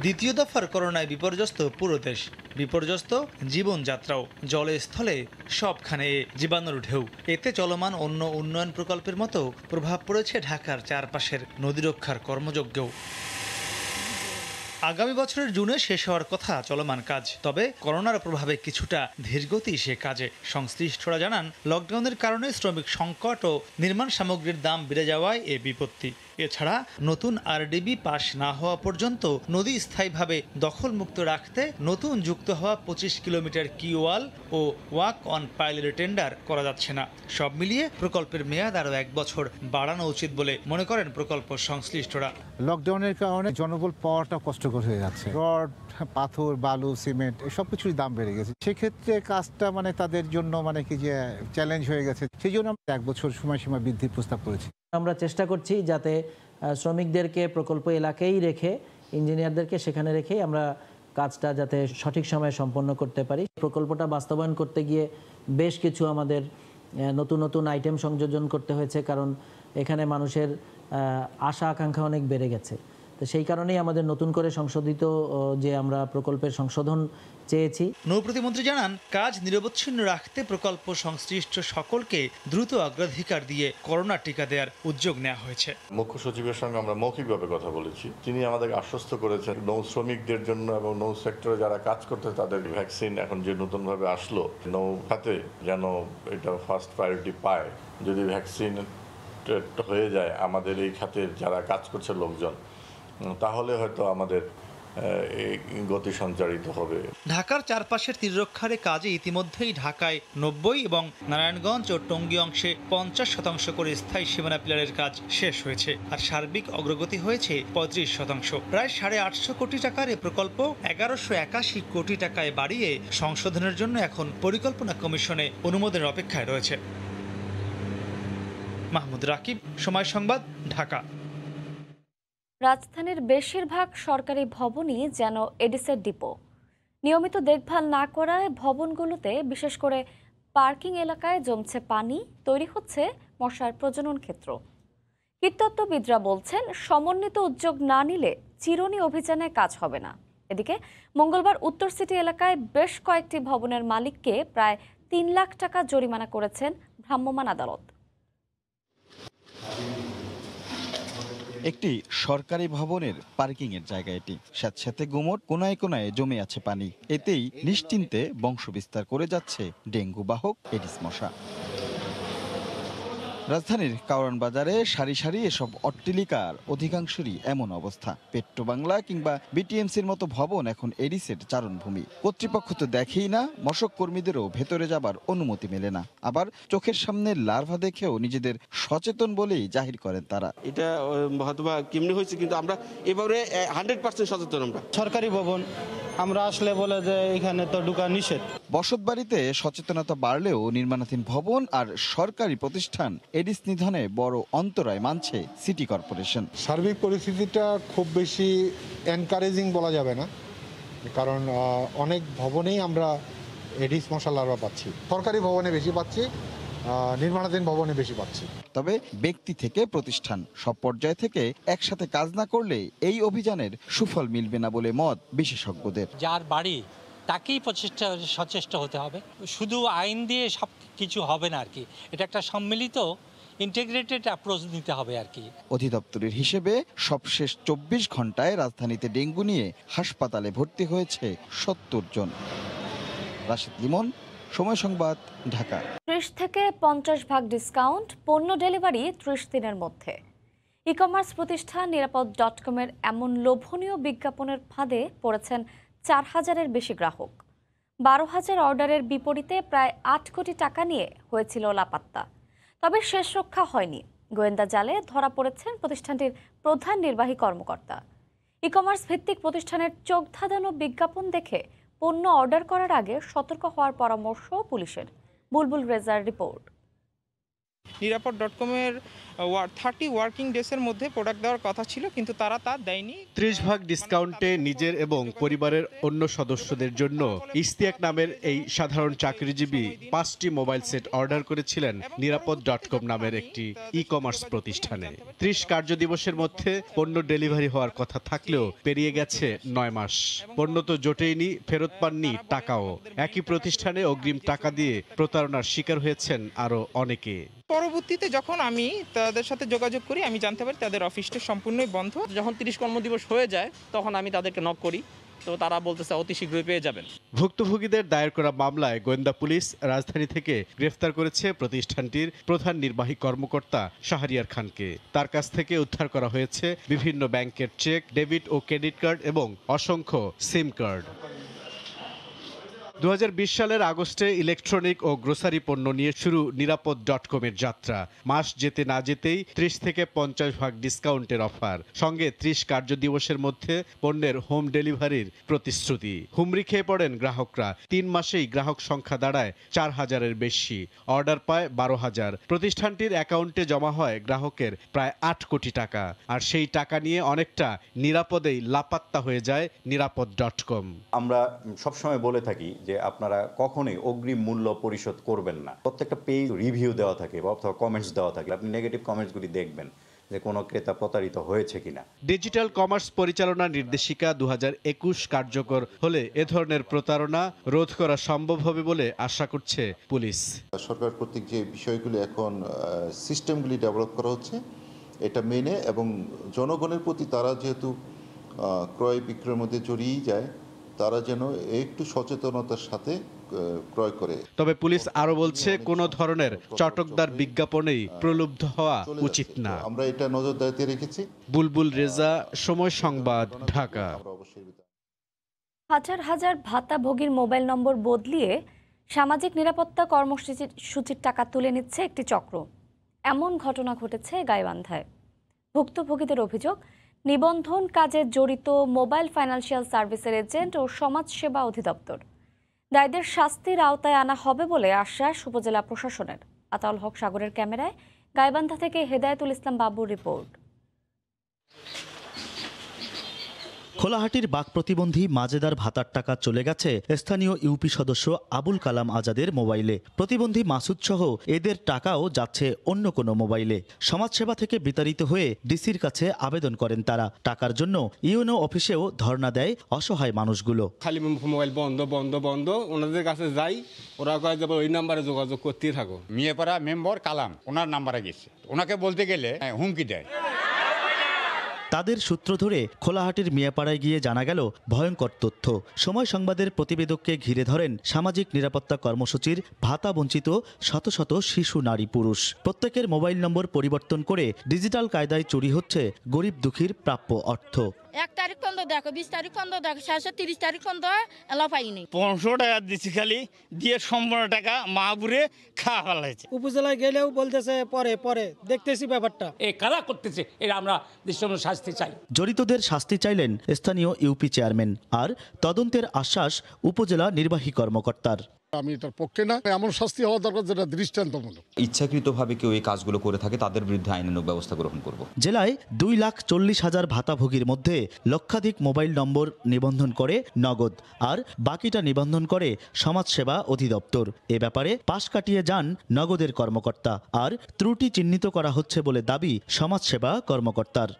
দ্বিতীয় দফার করোনায় বিপর্যস্ত পুরো দেশ, বিপর্যস্ত জীবনযাত্রাও। জলে স্থলে সবখানে জীবাণুর ঢেউ। এতে চলমান অন্য উন্নয়ন প্রকল্পের মতো প্রভাব পড়েছে ঢাকার চারপাশের নদী রক্ষার কর্মযজ্ঞেও। আগামী বছরের জুনে শেষ হওয়ার কথা চলমান কাজ, তবে করোনার প্রভাবে কিছুটা ধীরগতি সে কাজে। সংশ্লিষ্টরা জানান, লকডাউনের কারণে শ্রমিক সংকট ও নির্মাণ সামগ্রীর দাম বেড়ে যাওয়ায় এ বিপত্তি। এছাড়া নতুন আরডিবি পাস না হওয়া পর্যন্ত নদী স্থায়ীভাবে দখলমুক্ত রাখতে নতুন যুক্ত হওয়া 25 কিলোমিটার কিওয়াল ও ওয়াক অন পাইলের টেন্ডার করা যাচ্ছে না। সব মিলিয়ে প্রকল্পের মেয়াদ আরও 1 বছর বাড়ানো উচিত বলে মনে করেন প্রকল্প সংশ্লিষ্টরা। লকডাউনের কারণে জনবল পাওয়াটা কষ্টকর হয়ে যাচ্ছে। রড, পাথর, বালু, সিমেন্ট সব কিছুরই দাম বেড়ে গেছে। সেক্ষেত্রে কাজটা তাদের জন্য কি যে চ্যালেঞ্জ হয়ে গেছে। সেই জন্য আমরা 1 বছর সময়সীমা বৃদ্ধির প্রস্তাব করেছি। আমরা চেষ্টা করছি যাতে শ্রমিকদেরকে প্রকল্প এলাকায় রেখে, ইঞ্জিনিয়ারদেরকে সেখানে রেখেই আমরা কাজটা যাতে সঠিক সময়ে সম্পন্ন করতে পারি। প্রকল্পটা বাস্তবায়ন করতে গিয়ে বেশ কিছু আমাদের নতুন নতুন আইটেম সংযোজন করতে হয়েছে, কারণ এখানে মানুষের আশা আকাঙ্ক্ষা অনেক বেড়ে গেছে। তো সেই কারণেই আমাদের নতুন করে সংশোধিত যে আমরা প্রকল্পের সংশোধন চেয়েছি। নৌ প্রতিমন্ত্রী জানান, কাজ নিরবচ্ছিন্ন রাখতে প্রকল্প সংশ্লিষ্ট সকলকে দ্রুত অগ্রাধিকার দিয়ে করোনা টিকা দেওয়ার উদ্যোগ নেওয়া হয়েছে। মুখ্য সচিবের সঙ্গে আমরা মৌখিকভাবে কথা বলেছি। তিনি আমাদেরকে আশ্বস্ত করেছেন নৌ শ্রমিকদের জন্য এবং নৌ সেক্টরে যারা কাজ করতে তাদের ভ্যাকসিন এখন যে নতুনভাবে আসলো, নৌ খাতে যেন এটা ফার্স্ট প্রায়োরিটি পায়। যদি ভ্যাকসিন হয়ে যায় আমাদের এই খাতের যারা কাজ করছে লোকজন, তাহলে হয়তো আমাদের গতি সঞ্চারিত হবে। ঢাকার চারপাশের তীররক্ষার কাজে ইতিমধ্যেই ঢাকায় 90 এবং নারায়ণগঞ্জ ও টঙ্গী অংশে 50% করে স্থায়ী সীমানা পিলারের কাজ শেষ হয়েছে, আর সার্বিক অগ্রগতি হয়েছে 35%। প্রায় 850 কোটি টাকার এ প্রকল্প 1181 কোটি টাকায় বাড়িয়ে সংশোধনের জন্য এখন পরিকল্পনা কমিশনে অনুমোদনের অপেক্ষায় রয়েছে। মাহমুদ রাকিব, সময় সংবাদ, ঢাকা। রাজধানীর বেশিরভাগ সরকারি ভবনই যেন এডিসের ডিপো। নিয়মিত দেখভাল না করায় ভবনগুলোতে, বিশেষ করে পার্কিং এলাকায় জমছে পানি, তৈরি হচ্ছে মশার প্রজনন ক্ষেত্র। কীটতত্ত্ববিদরা বলছেন, সমন্বিত উদ্যোগ না নিলে চিরুনি অভিযানে কাজ হবে না। এদিকে মঙ্গলবার উত্তর সিটি এলাকায় বেশ কয়েকটি ভবনের মালিককে প্রায় 3 লাখ টাকা জরিমানা করেছেন ভ্রাম্যমাণ আদালত। একটি সরকারি ভবনের পার্কিং এর জায়গা এটি। স্যাঁতস্যাঁতে গুমট, কোনায় কোনায় জমে আছে পানি। এতেই নিশ্চিন্তে বংশ বিস্তার করে যাচ্ছে ডেঙ্গু বাহক এডিস মশা। রাজধানীর কারওয়ান বাজারে সারি সারি এসব অট্টালিকার অধিকাংশেরই এমন অবস্থা। পেট্রো বাংলা কিংবা বিটিএমসির মতো ভবন এখন এডিসের চারণভূমি। কর্তৃপক্ষ তো দেখেই না, মশক কর্মীদেরও ভেতরে যাবার অনুমতি মেলে না। আবার চোখের সামনে লার্ভা দেখেও নিজেদের সচেতন বলেই জাহির করেন তারা। এটা হয়তো বা কেমনি হয়েছে, কিন্তু আমরা এবারে 100% সচেতন। আমরা সরকারি ভবন আমরা আসলে বলে যে এখানে তো ঢোকা নিষেধ। বসতবাড়িতে সচেতনতা বাড়লেও নির্মাণাধীন ভবন আর সরকারি প্রতিষ্ঠান এডিস নিধনে বড় অন্তরায় মানছে সিটি কর্পোরেশন। সার্বিক পরিস্থিতিটা খুব বেশি এনকারেজিং বলা যাবে না, কারণ অনেক ভবনেই আমরা এডিস মশা লার্ভা পাচ্ছি। সরকারি ভবনে বেশি পাচ্ছি, নির্মাণাধীন ভবনে বেশি পাচ্ছি। তবে ব্যক্তি থেকে প্রতিষ্ঠান সব পর্যায় থেকে একসাথে কাজ না করলে এই অভিযানের সুফল মিলবে না বলে মত বিশেষজ্ঞদের। যার বাড়ি তাকেই সচেষ্ট হতে হবে, শুধু আইন দিয়ে সব কিছু হবে না আর কি। এটা একটা সম্মিলিত ইন্টিগ্রেটেড অ্যাপ্রোচ নিতে হবে আর কি। অধিদপ্তরের হিসেবে সবশেষ 24 ঘন্টায় রাজধানীতে ডেঙ্গু নিয়ে হাসপাতালে ভর্তি হয়েছে 70 জন। রাশেদ লিমন, সময় সংবাদ, ঢাকা। 30 থেকে 50% ডিসকাউন্ট, পণ্য ডেলিভারি 30 দিনের মধ্যে। ই কমার্স প্রতিষ্ঠান নিরাপদ.com-এর এমন লোভনীয় বিজ্ঞাপনের ফাঁদে পড়েছেন 4000-এর বেশি গ্রাহক। 12,000 অর্ডারের বিপরীতে প্রায় 8 কোটি টাকা নিয়ে হয়েছিল লাপাত্তা। তবে শেষ রক্ষা হয়নি। গোয়েন্দা জালে ধরা পড়েছেন প্রতিষ্ঠানটির প্রধান নির্বাহী কর্মকর্তা। ই কমার্স ভিত্তিক প্রতিষ্ঠানের চোখ ধাঁধানো বিজ্ঞাপন দেখে পণ্য অর্ডার করার আগে সতর্ক হওয়ার পরামর্শ পুলিশের। বুলবুল রেজার রিপোর্ট। নিরাপদ.com-এর 30 ওয়ার্কিং ডেসের মধ্যে প্রোডাক্ট দেওয়ার কথা ছিল, কিন্তু তারা তা দেয়নি। 30% ডিসকাউন্টে নিজের এবং পরিবারের অন্য সদস্যদের জন্য ইশতিয়াক নামের এই সাধারণ চাকরিজীবী 5টি মোবাইল সেট অর্ডার করেছিলেন নিরাপদ.com নামের একটি ই কমার্স প্রতিষ্ঠানে। 30 কার্য দিবসের মধ্যে পণ্য ডেলিভারি হওয়ার কথা থাকলেও পেরিয়ে গেছে 9 মাস। পণ্য তো জোটেইনি, ফেরত পাননি টাকাও। একই প্রতিষ্ঠানে অগ্রিম টাকা দিয়ে প্রতারণার শিকার হয়েছেন আরও অনেকে। পরবর্তীতে যখন আমি তাদের সাথে যোগাযোগ করি আমি জানতে পারি তাদের অফিসটা সম্পূর্ণই বন্ধ। যখন 30 কর্মদিবস হয়ে যায় তখন আমি তাদেরকে নক করি, তো তারা বলতেছে অতি শীঘ্রই পেয়ে যাবেন। ভুক্তভোগীদের দায়ের করা মামলায় গোয়েন্দা পুলিশ রাজধানী থেকে গ্রেফতার করেছে প্রতিষ্ঠানটির প্রধান নির্বাহী কর্মকর্তা শাহরিয়ার খানকে। তার কাছ থেকে উদ্ধার করা হয়েছে বিভিন্ন ব্যাংকের চেক, ডেবিট ও ক্রেডিট কার্ড এবং অসংখ্য সিম কার্ড। 2020 সালের আগস্টে ইলেকট্রনিক ও গ্রোসারি পণ্য নিয়ে শুরু নিরাপদ.com-এর যাত্রা। মাস যেতে না যেতেই 30 থেকে 50% ডিসকাউন্টের অফার, সঙ্গে 30 কার্যদিবসের মধ্যে পণ্যের হোম ডেলিভারির প্রতিশ্রুতি। হুমড়ি খেয়ে পড়েন গ্রাহকরা। 3 মাসেই গ্রাহক সংখ্যা দাঁড়ায় 4000-এর বেশি, অর্ডার পায় 12,000। প্রতিষ্ঠানটির অ্যাকাউন্টে জমা হয় গ্রাহকের প্রায় 8 কোটি টাকা। আর সেই টাকা নিয়ে অনেকটা নিরাপদেই লাপাত্তা হয়ে যায় নিরাপদ.com। আমরা সবসময় বলে থাকি যে আপনারা কখনোই অগ্রিম মূল্য পরিশোধ করবেন না। প্রত্যেকটা পেজ রিভিউ দেওয়া থাকে অথবা কমেন্টস দেওয়া থাকে, আপনি নেগেটিভ কমেন্টসগুলি দেখবেন যে কোনো ক্রেতা প্রতারিত হয়েছে কিনা। ডিজিটাল কমার্স পরিচালনা নির্দেশিকা 2021 কার্যকর হলে এ ধরনের প্রতারণা রোধ করা সম্ভব হবে বলে আশা করছে পুলিশ। সরকার কর্তৃক যে বিষয়গুলি এখন সিস্টেমগুলি ডেভেলপ করা হচ্ছে এটা মেনে, এবং জনগণের প্রতি তারা যেহেতু ক্রয় বিক্রয়ের মধ্যে জড়িয়ে যায়, তারা যেন একটু সচেতনতার সাথে ক্রয় করে। তবে পুলিশ আরো বলছে কোনো ধরনের চটকদার বিজ্ঞাপনেই প্রলুব্ধ হওয়া উচিত না। আমরা এটা নজরদারিতে রেখেছি। বুলবুল রেজা, সময় সংবাদ, ঢাকা। হাজার হাজার ভাতাভোগীর মোবাইল নম্বর বদলিয়ে সামাজিক নিরাপত্তা কর্মসূচির টাকা তুলে নিচ্ছে একটি চক্র। এমন ঘটনা ঘটেছে গাইবান্ধায়। ভুক্তভোগীদের অভিযোগ, নিবন্ধন কাজে জড়িত মোবাইল ফাইন্যান্সিয়াল সার্ভিসের এজেন্ট ও সমাজসেবা অধিদপ্তর। দায়ীদের শাস্তির আওতায় আনা হবে বলে আশ্বাস উপজেলা প্রশাসনের। আতাউল হক সাগরের ক্যামেরায় গাইবান্ধা থেকে হেদায়েতুল ইসলাম বাবুর রিপোর্ট। খোলাহাটির বাক প্রতিবন্ধী মাজেদার ভাতার টাকা চলে গেছে স্থানীয় ইউপি সদস্য আবুল কালাম আজাদের মোবাইলে। প্রতিবন্ধী মাসুদ সহ এদের টাকাও যাচ্ছে অন্য কোনো মোবাইলে। সমাজসেবা থেকে বিতাড়িত হয়ে ডিসির কাছে আবেদন করেন তারা। টাকার জন্য ইউনো অফিসেও ধর্ণা দেয় অসহায় মানুষগুলো। খালি মোবাইল বন্ধ বন্ধ বন্ধ, ওনাদের কাছে যাই, ওরা কয় যে ওই নাম্বারে যোগাযোগ করতেই থাকো। মিয়াপাড়া মেম্বার কালাম ওনার নাম্বারে গেছে, ওনাকে বলতে গেলে হুমকি দেয়। তাদের সূত্র ধরে খোলাহাটির মিয়াপাড়ায় গিয়ে জানা গেল ভয়ঙ্কর তথ্য। সময় সংবাদের প্রতিবেদককে ঘিরে ধরেন সামাজিক নিরাপত্তা কর্মসূচির ভাতা বঞ্চিত শত শত শিশু, নারী, পুরুষ। প্রত্যেকের মোবাইল নম্বর পরিবর্তন করে ডিজিটাল কায়দায় চুরি হচ্ছে গরিব দুঃখীর প্রাপ্য অর্থ। 1 তারিখ পর্যন্ত দেখো, 20 তারিখ পর্যন্ত দেখো, 30 তারিখ পর্যন্ত এলা পাইনি। 500 টাকা দিচ্ছি, খালি দিয়ে সম্পূর্ণ টাকা মাহবুরে খাওয়া ফেলাইছে। উপজেলায় গেলেও বলতেছে পরে পরে দেখতেছি ব্যাপারটা। এ কারা করতেছে, এরা আমরা দৃশ্যমান শাস্তি চাই। জড়িতদের শাস্তি চাইলেন স্থানীয় ইউপি চেয়ারম্যান। আর তদন্তের আশ্বাস উপজেলা নির্বাহী কর্মকর্তার। আমি এটার পক্ষে না, এমন শাস্তি হওয়া দরকার যেটা দৃষ্টান্তমূলক। ইচ্ছাকৃতভাবে কেউ এই কাজগুলো করে থাকে তাদের বিরুদ্ধে আইনানুগ ব্যবস্থা গ্রহণ করব। জেলায় 2,40,000 ভাতাভোগীর মধ্যে লক্ষাধিক মোবাইল নম্বর নিবন্ধন করে নগদ, আর বাকিটা নিবন্ধন করে সমাজসেবা অধিদপ্তর। এ ব্যাপারে পাশ কাটিয়ে যান নগদের কর্মকর্তা। আর ত্রুটি চিহ্নিত করা হচ্ছে বলে দাবি সমাজসেবা কর্মকর্তার।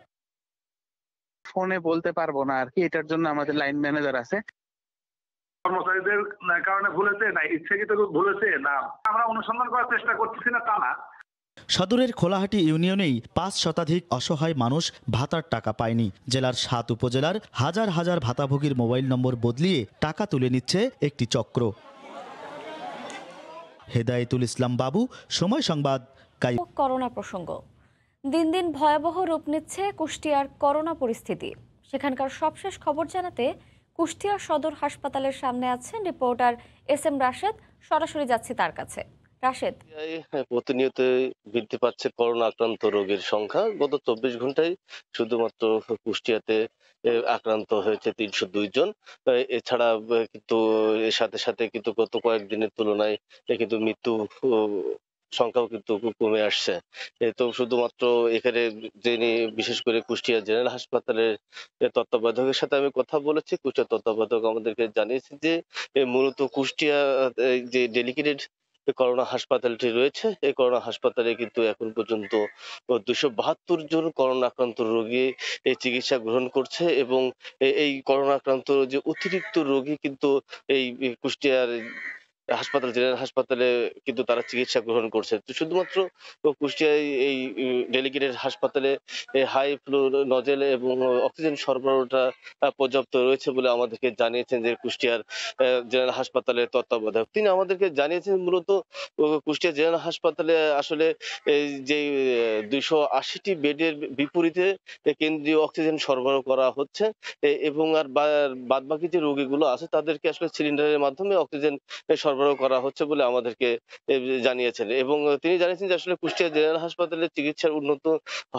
ফোনে বলতে পারবো না আর কি, এটার জন্য আমাদের লাইন ম্যানেজার আছে। কর্মচারীদের কারণে ভুলেছে না, ইচ্ছাকৃত ভুলেছে না, আমরা অনুসন্ধান করার চেষ্টা করতেছি না তা না। সদরের খোলাহাটি ইউনিয়নেই 5 শতাধিক অসহায় মানুষ ভাতার টাকা পায়নি। জেলার 7 উপজেলার হাজার হাজার ভাতাভোগীর মোবাইল নম্বর বদলিয়ে টাকা তুলে নিচ্ছে একটি চক্র। হেদায়েতুল ইসলাম বাবু, সময় সংবাদ। করোনা প্রসঙ্গ। দিন দিন ভয়াবহ রূপ নিচ্ছে কুষ্টিয়ার করোনা পরিস্থিতি। সেখানকার সবশেষ খবর জানাতে কুষ্টিয়া সদর হাসপাতালের সামনে আছেন রিপোর্টার SM রাশেদ। সরাসরি যাচ্ছে তার কাছে। রাশেদ, প্রতিনিয়ত বৃদ্ধি পাচ্ছে করোনা আক্রান্ত রোগীর সংখ্যা। গত 24 ঘন্টায় শুধুমাত্র কুষ্টিয়াতে আক্রান্ত হয়েছে 302 জন। এছাড়া কিন্তু এর সাথে সাথে কিন্তু গত কয়েকদিনের তুলনায় কিন্তু মৃত্যু সংখ্যাও কিন্তু কমে আসছে। তো শুধুমাত্র এখানে যিনি বিশেষ করে কুষ্টিয়া জেনারেল হাসপাতালের তত্ত্বাবধায়কের সাথে আমি কথা বলেছি। কুষ্টিয়া তত্ত্বাবধায়ক আমাদেরকে জানিয়েছে যে মূলত কুষ্টিয়া যে ডেডিকেটেড করোনা হাসপাতালটি রয়েছে, এই করোনা হাসপাতালে কিন্তু এখন পর্যন্ত 272 জন করোনা আক্রান্ত রোগী এই চিকিৎসা গ্রহণ করছে। এবং এই করোনা আক্রান্ত যে অতিরিক্ত রোগী কিন্তু এই কুষ্টিয়ার হাসপাতাল, জেনারেল হাসপাতালে কিন্তু তারা চিকিৎসা গ্রহণ করছে। তো শুধুমাত্র কুষ্টিয়ায় এই ডেডিকেটেড হাসপাতালে হাই ফ্লো নজেল এবং অক্সিজেন সরবরাহটা পর্যাপ্ত রয়েছে বলে আমাদেরকে জানিয়েছেন যে কুষ্টিয়ার জেনারেল হাসপাতালের তত্ত্বাবধায়ক। তিনি আমাদেরকে জানিয়েছেন মূলত কুষ্টিয়া জেনারেল হাসপাতালে আসলে যে 280টি বেডের বিপরীতে কেন্দ্রীয় অক্সিজেন সরবরাহ করা হচ্ছে এবং আর বাদবাকি যে রোগীগুলো আছে তাদেরকে আসলে সিলিন্ডারের মাধ্যমে অক্সিজেন সরবরাহ করা হচ্ছে বলে আমাদেরকে জানিয়েছেন। এবং তিনি জানিয়েছেন যে আসলে কুষ্টিয়া জেনারেল হাসপাতালে চিকিৎসার উন্নত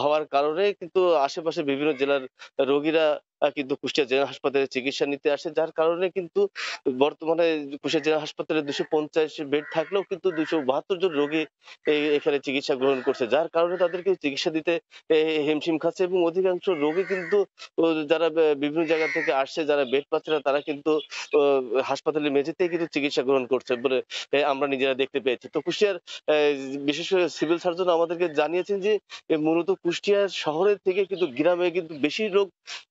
হওয়ার কারণে কিন্তু আশেপাশে বিভিন্ন জেলার রোগীরা কিন্তু কুষ্টিয়া জেনারেল হাসপাতালে চিকিৎসা নিতে আসে, যার কারণে কিন্তু বর্তমানে কুষ্টিয়া জেনারেল হাসপাতালে 250 বেড থাকলেও কিন্তু 272 জন রোগী এখানে চিকিৎসা গ্রহণ করছে, যার কারণে তাদেরকে চিকিৎসা দিতে হিমশিম খাচ্ছে। এবং অধিকাংশ রোগী কিন্তু যারা বিভিন্ন জায়গা থেকে আসছে, যারা বেড পাচ্ছে না, তারা কিন্তু হাসপাতালের মেঝেতেই কিন্তু চিকিৎসা গ্রহণ করছে বলে আমরা নিজেরা দেখতে পেয়েছি। তো কুষ্টিয়ার বিশেষ করে সিভিল সার্জন আমাদেরকে জানিয়েছেন যে মূলত কুষ্টিয়া শহরের থেকে কিন্তু গ্রামে কিন্তু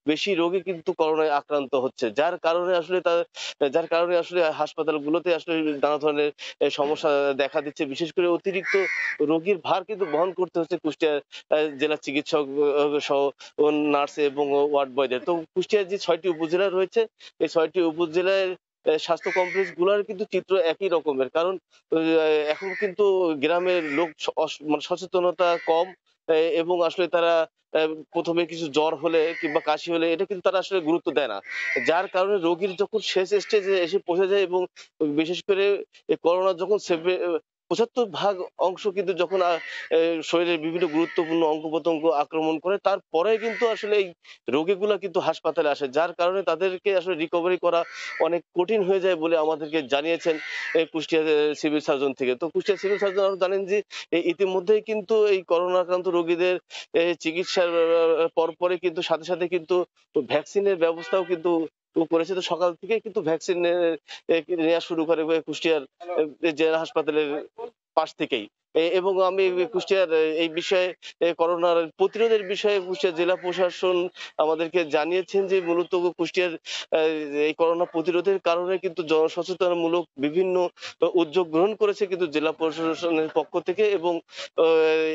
বেশি রোগী কিন্তু করোনায় আক্রান্ত হচ্ছে, যার কারণে আসলে হাসপাতালগুলোতে আসলে নানা ধরনের সমস্যা দেখা দিচ্ছে। বিশেষ করে অতিরিক্ত রোগীর ভার কিন্তু বহন করতে হচ্ছে কুষ্টিয়া জেলা চিকিৎসক সহ নার্স এবং ওয়ার্ড বয়দের। তো কুষ্টিয়ার যে 6টি উপজেলা রয়েছে, এই 6টি উপজেলায় স্বাস্থ্য কমপ্লেক্স গুলার কিন্তু চিত্র একই রকমের, কারণ এখন কিন্তু গ্রামের লোক মানে সচেতনতা কম এবং আসলে তারা প্রথমে কিছু জ্বর হলে কিংবা কাশি হলে এটা কিন্তু তারা আসলে গুরুত্ব দেয় না, যার কারণে রোগীর যখন শেষ স্টেজে এসে পৌঁছে যায় এবং বিশেষ করে করোনা যখন 75% অংশ কিন্তু যখন শরীরের বিভিন্ন গুরুত্বপূর্ণ অঙ্গ প্রত্যঙ্গ আক্রমণ করে, তারপরে কিন্তু আসলে এই রোগীগুলা কিন্তু হাসপাতালে আসে, যার কারণে তাদেরকে আসলে রিকভারি করা অনেক কঠিন হয়ে যায় বলে আমাদেরকে জানিয়েছেন কুষ্টিয়া সিভিল সার্জন থেকে। তো কুষ্টিয়া সিভিল সার্জন আরো জানেন যে ইতিমধ্যেই কিন্তু এই করোনা আক্রান্ত রোগীদের চিকিৎসার পরপরই কিন্তু সাথে সাথে কিন্তু ভ্যাকসিনের ব্যবস্থাও কিন্তু করেছে। তো সকাল থেকে কিন্তু ভ্যাকসিন নেওয়া শুরু করে কুষ্টিয়ার জেলা হাসপাতালের পাশ থেকেই। এবং আমি কুষ্টিয়ার এই বিষয়ে করোনার প্রতিরোধের বিষয়ে কুষ্টিয়া জেলা প্রশাসন আমাদেরকে জানিয়েছেন যে মূলত কুষ্টিয়ার এই করোনা প্রতিরোধের কারণে কিন্তু জনসচেতনমূলক বিভিন্ন উদ্যোগ গ্রহণ করেছে কিন্তু জেলা প্রশাসনের পক্ষ থেকে,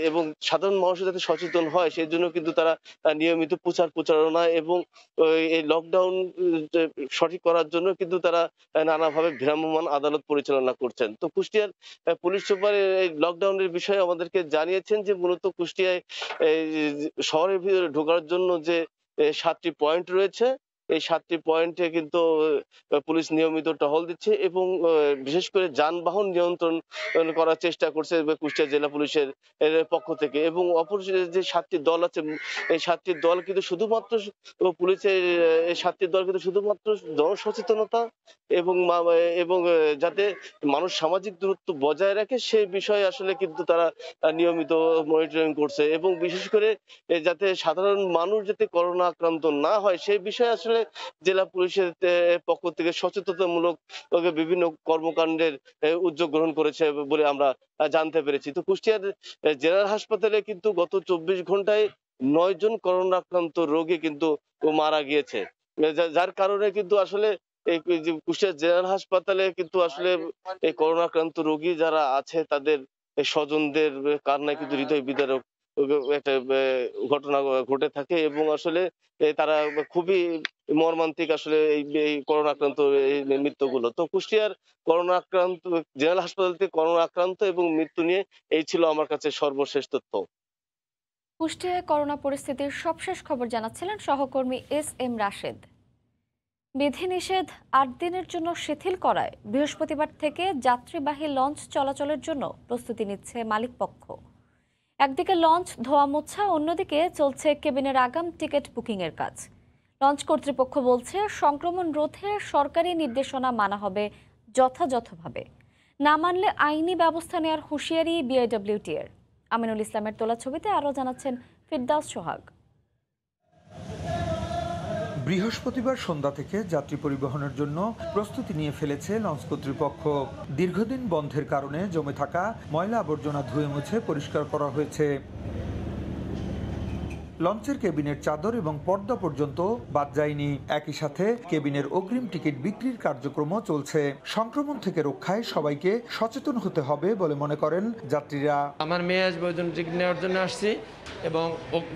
এবং সাধারণ মানুষ যাতে সচেতন হয় সেই জন্য কিন্তু তারা নিয়মিত প্রচারণা এবং এই লকডাউন সঠিক করার জন্য কিন্তু তারা নানাভাবে ভ্রাম্যমাণ আদালত পরিচালনা করছেন। তো কুষ্টিয়ার পুলিশ সুপার এই লকডাউনের বিষয়ে আমাদেরকে জানিয়েছেন যে মূলত কুষ্টিয়ায় শহরের ভিতরে ঢোকার জন্য যে 7টি পয়েন্ট রয়েছে, এই 7টি পয়েন্টে কিন্তু পুলিশ নিয়মিত টহল দিচ্ছে এবং বিশেষ করে যানবাহন নিয়ন্ত্রণ করার চেষ্টা করছে কুষ্টিয়া জেলা পুলিশের পক্ষ থেকে। এবং অপর যে 7টি দল আছে, এই 7টি দল কিন্তু শুধুমাত্র পুলিশের এই 7টি দল কিন্তু শুধুমাত্র জনসচেতনতা এবং যাতে মানুষ সামাজিক দূরত্ব বজায় রাখে সেই বিষয়ে আসলে কিন্তু তারা নিয়মিত মনিটরিং করছে এবং বিশেষ করে যাতে সাধারণ মানুষ যাতে করোনা আক্রান্ত না হয় সেই বিষয়ে আসলে জেলা পুলিশের পক্ষ থেকে সচেতনতামূলক বিভিন্ন কর্মকাণ্ডের উদ্যোগ গ্রহণ করেছে বলে আমরা জানতে পেরেছি। তো কুষ্টিয়ার জেনারেল হাসপাতালে কিন্তু গত 24 ঘন্টায় 9 জন করোনা আক্রান্ত রোগী কিন্তু মারা গিয়েছে, যার কারণে কিন্তু আসলে এই কুষ্টিয়া জেনারেল হাসপাতালে কিন্তু আসলে এই করোনা আক্রান্ত রোগী যারা আছে তাদের স্বজনদের কান্নায় কিন্তু হৃদয় বিদারক একটা ঘটনা ঘটে থাকে এবং আসলে তারা খুবই মর্মান্তিক আসলে এই করোনা আক্রান্ত মৃত্যুগুলো। তো কুষ্টিয়ার করোনা আক্রান্ত জেনারেল হাসপাতাল থেকে করোনা আক্রান্ত এবং মৃত্যু নিয়ে এই ছিল আমার কাছে সর্বশেষ তথ্য। কুষ্টিয়ায় করোনা পরিস্থিতির সবশেষ খবর জানাচ্ছিলেন সহকর্মী SM রাশেদ। বিধিনিষেধ 8 দিনের জন্য শিথিল করায় বৃহস্পতিবার থেকে যাত্রীবাহী লঞ্চ চলাচলের জন্য প্রস্তুতি নিচ্ছে মালিকপক্ষ। একদিকে লঞ্চ ধোয়া মোছা, অন্যদিকে চলছে কেবিনের আগাম টিকিট বুকিংয়ের কাজ। লঞ্চ কর্তৃপক্ষ বলছে সংক্রমণ রোধে সরকারি নির্দেশনা মানা হবে যথাযথভাবে, না মানলে আইনি ব্যবস্থা নেওয়ার হুঁশিয়ারি BIWT-এর। আমিনুল ইসলামের তোলা ছবিতে আরও জানাচ্ছেন ফিরদাউস সোহাগ। বৃহস্পতিবার সন্ধ্যা থেকে যাত্রী পরিবহনের জন্য প্রস্তুতি নিয়ে ফেলেছে লঞ্চ কর্তৃপক্ষ। দীর্ঘদিন বন্ধের কারণে জমে থাকা ময়লা আবর্জনা ধুয়ে মুছে পরিষ্কার করা হয়েছে। লঞ্চের কেবিনের চাদর এবং পর্দা পর্যন্ত বাদ যায়নি। একই সাথে কেবিনের অগ্রিম টিকিট বিক্রির কার্যক্রমও চলছে। সংক্রমণ থেকে রক্ষায় সবাইকে সচেতন হতে হবে বলে মনে করেন যাত্রীরা। আমার মেয়ে আসবে ওই জন্য টিকিট নেওয়ার জন্য আসছি এবং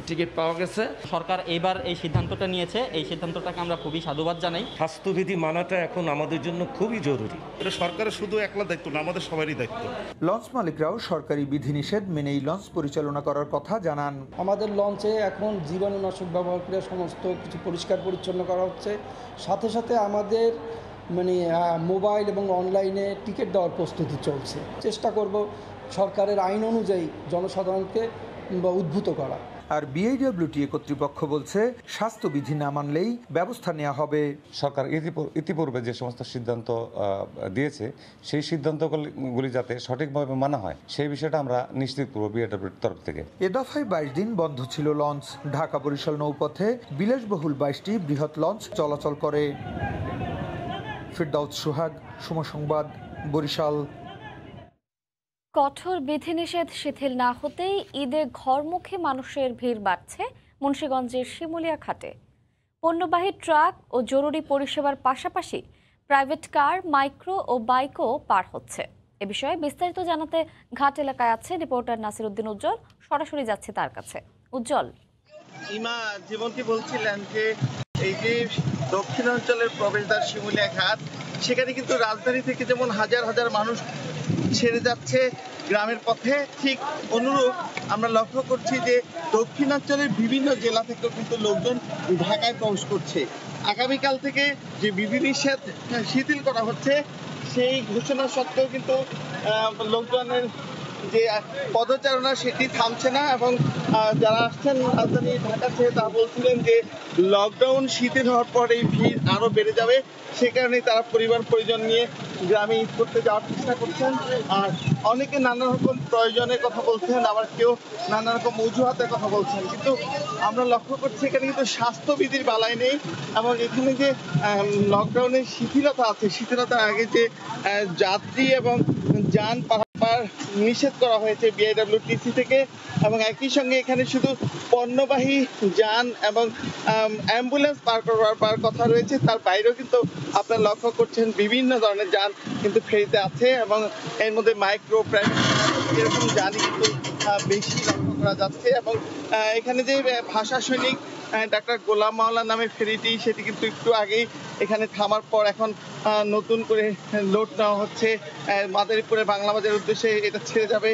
টিকিট পাওয়া গেছে। সরকার এবার এই সিদ্ধান্তটা নিয়েছে, এই সিদ্ধান্তটাকে আমরা খুবই সাধুবাদ জানাই। স্বাস্থ্যবিধি মানাটা এখন আমাদের জন্য খুবই জরুরি। এটা সরকারের শুধু একলা দায়িত্ব না, আমাদের সবারই দায়িত্ব। লঞ্চ মালিকরাও সরকারি বিধিনিষেধ মেনেই লঞ্চ পরিচালনা করার কথা জানান। আমাদের লঞ্চে এখন জীবাণুনাশক ব্যবহার করে সমস্ত কিছু পরিষ্কার পরিচ্ছন্ন করা হচ্ছে। সাথে সাথে আমাদের মোবাইল এবং অনলাইনে টিকিট দেওয়ার প্রস্তুতি চলছে। চেষ্টা করব সরকারের আইন অনুযায়ী জনসাধারণকে উদ্বুদ্ধ করা। আর বিআইডব্লিউটিএ কর্তৃপক্ষ বলছে স্বাস্থ্যবিধি না মানলেই ব্যবস্থা নেওয়া হবে। সরকার ইতিপূর্বে যে সমস্ত সিদ্ধান্ত দিয়েছে সেই সিদ্ধান্তগুলি যাতে সঠিকভাবে মানা হয় সেই বিষয়টা আমরা নিশ্চিত করব বিআইডব্লিউটির তরফ থেকে। এ দফায় 22 দিন বন্ধ ছিল লঞ্চ। ঢাকা বরিশাল নৌপথে বিলাসবহুল 22টি বৃহৎ লঞ্চ চলাচল করে। ফিরদাউস সোহাগ, সময় সংবাদ, বরিশাল। কঠোর বিধিনিষেধ শিথিল না হতেই ঈদে ঘরমুখী মানুষের ভিড় বাড়ছে মুন্সিগঞ্জের শিমুলিয়া ঘাটে। পণ্যবাহী ট্রাক ও জরুরি পরিষেবার পাশাপাশি প্রাইভেট কার, মাইক্রো ও বাইকও পার হচ্ছে। এ বিষয়ে বিস্তারিত জানাতে ঘাট এলাকায় আছে রিপোর্টার নাসির উদ্দিন উজ্জ্বল। সরাসরি যাচ্ছে তার কাছে। উজ্জ্বল, ইমা যেমনটি বলছিলেন যে এই যে দক্ষিণাঞ্চলের প্রবেশদ্বার শিমুলিয়া ঘাট, সেখানে কিন্তু রাজধানী থেকে যেমন হাজার হাজার মানুষ ছেড়ে যাচ্ছে গ্রামের পথে, ঠিক অনুরূপ আমরা লক্ষ্য করছি যে দক্ষিণাঞ্চলের বিভিন্ন জেলা থেকেও কিন্তু লোকজন ঢাকায় প্রবেশ করছে। আগামীকাল থেকে যে বিধিনিষেধ শিথিল করা হচ্ছে সেই ঘোষণা সত্ত্বেও কিন্তু লোকজনের যে পদচারণা সেটি থামছে না এবং যারা আসছেন রাজধানী ঢাকা থেকে তারা বলছিলেন যে লকডাউন শিথিল হওয়ার পর এই ভিড় আরো বেড়ে যাবে, সে কারণেই তারা পরিবার পরিজন নিয়ে গ্রামে ঈদ করতে যাওয়ার চেষ্টা করছেন। আর অনেকে নানা রকম প্রয়োজনের কথা বলছেন, আবার কেউ নানা রকম অজুহাতের কথা বলছেন, কিন্তু আমরা লক্ষ্য করছি এখানে কিন্তু স্বাস্থ্যবিধির বালাই নেই এবং এখানে যে লকডাউনের শিথিলতা আছে, শিথিলতার আগে যে যাত্রী এবং যান পারাপার নিষেধ করা হয়েছে বিআইডব্লিউটিসি থেকে, এবং একই সঙ্গে এখানে শুধু পণ্যবাহী যান এবং অ্যাম্বুলেন্স পার করবার কথা রয়েছে, তার বাইরেও কিন্তু আপনারা লক্ষ্য করছেন বিভিন্ন ধরনের যান কিন্তু ফেরিতে আছে এবং এর মধ্যে মাইক্রো, প্রাইভেট এরকম যানই কিন্তু বেশি লক্ষ্য করা যাচ্ছে। এবং এখানে যে ভাষা সৈনিক ডাক্তার গোলাম মাওলা নামে ফেরিটি, সেটি কিন্তু একটু আগেই এখানে থামার পর এখন নতুন করে লোড নেওয়া হচ্ছে মাদারীপুরে বাংলা বাজারের উদ্দেশ্যে, এটা ছেড়ে যাবে।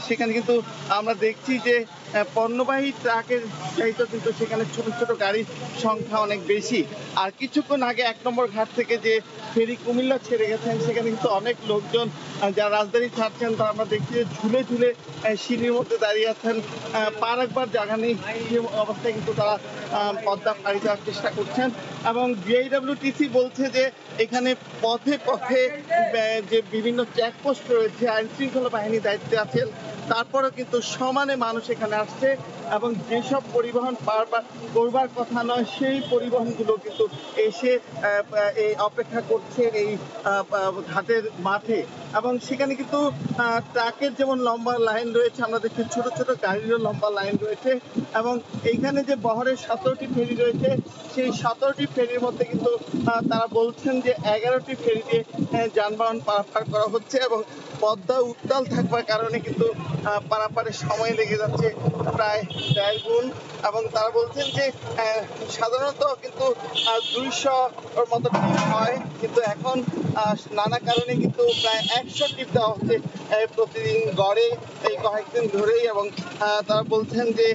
সেখানে কিন্তু আমরা দেখছি যে পণ্যবাহী ট্রাকের চাইতে কিন্তু সেখানে ছোট ছোট গাড়ির সংখ্যা অনেক বেশি। আর কিছুক্ষণ আগে 1 নম্বর ঘাট থেকে যে ফেরি কুমিল্লা ছেড়ে গেছেন, সেখানে কিন্তু অনেক লোকজন যারা রাজধানী ছাড়ছেন তারা আমরা দেখছি যে ঝুলে ঝুলে সিঁড়ির মধ্যে দাঁড়িয়ে আছেন, পা রাখবার জায়গা নেই সেই অবস্থায় কিন্তু তারা পদ্মা পাড়ি দেওয়ার চেষ্টা করছেন। এবং বিআইডব্লিউটিসি বলছে যে এখানে পথে পথে যে বিভিন্ন চেকপোস্ট রয়েছে, আইন শৃঙ্খলা বাহিনী দায়িত্বে আছেন, তারপরেও কিন্তু সমানে মানুষ এখানে আসছে এবং যেসব পরিবহন করবার কথা নয় সেই পরিবহনগুলো কিন্তু এসে এই অপেক্ষা করছে এই ঘাটের মাঠে। এবং সেখানে কিন্তু ট্রাকের যেমন লম্বা লাইন রয়েছে, আমরা দেখছি ছোট ছোট গাড়িরও লম্বা লাইন রয়েছে। এবং এইখানে যে বহরের 17টি ফেরি রয়েছে, সেই 17টি ফেরির মধ্যে কিন্তু তারা বলছেন যে 11টি ফেরি দিয়ে যানবাহন পারাপার করা হচ্ছে এবং পদ্মা উত্তাল থাকবার কারণে কিন্তু পারাপারের সময় লেগে যাচ্ছে প্রায় 1.5 গুণ। এবং তারা বলছেন যে সাধারণত কিন্তু 200-র মতো টিপ হয়, কিন্তু এখন নানা কারণে কিন্তু প্রায় 100 টিপ দেওয়া হচ্ছে প্রতিদিন গড়ে এই কয়েকদিন ধরেই। এবং তারা বলছেন যে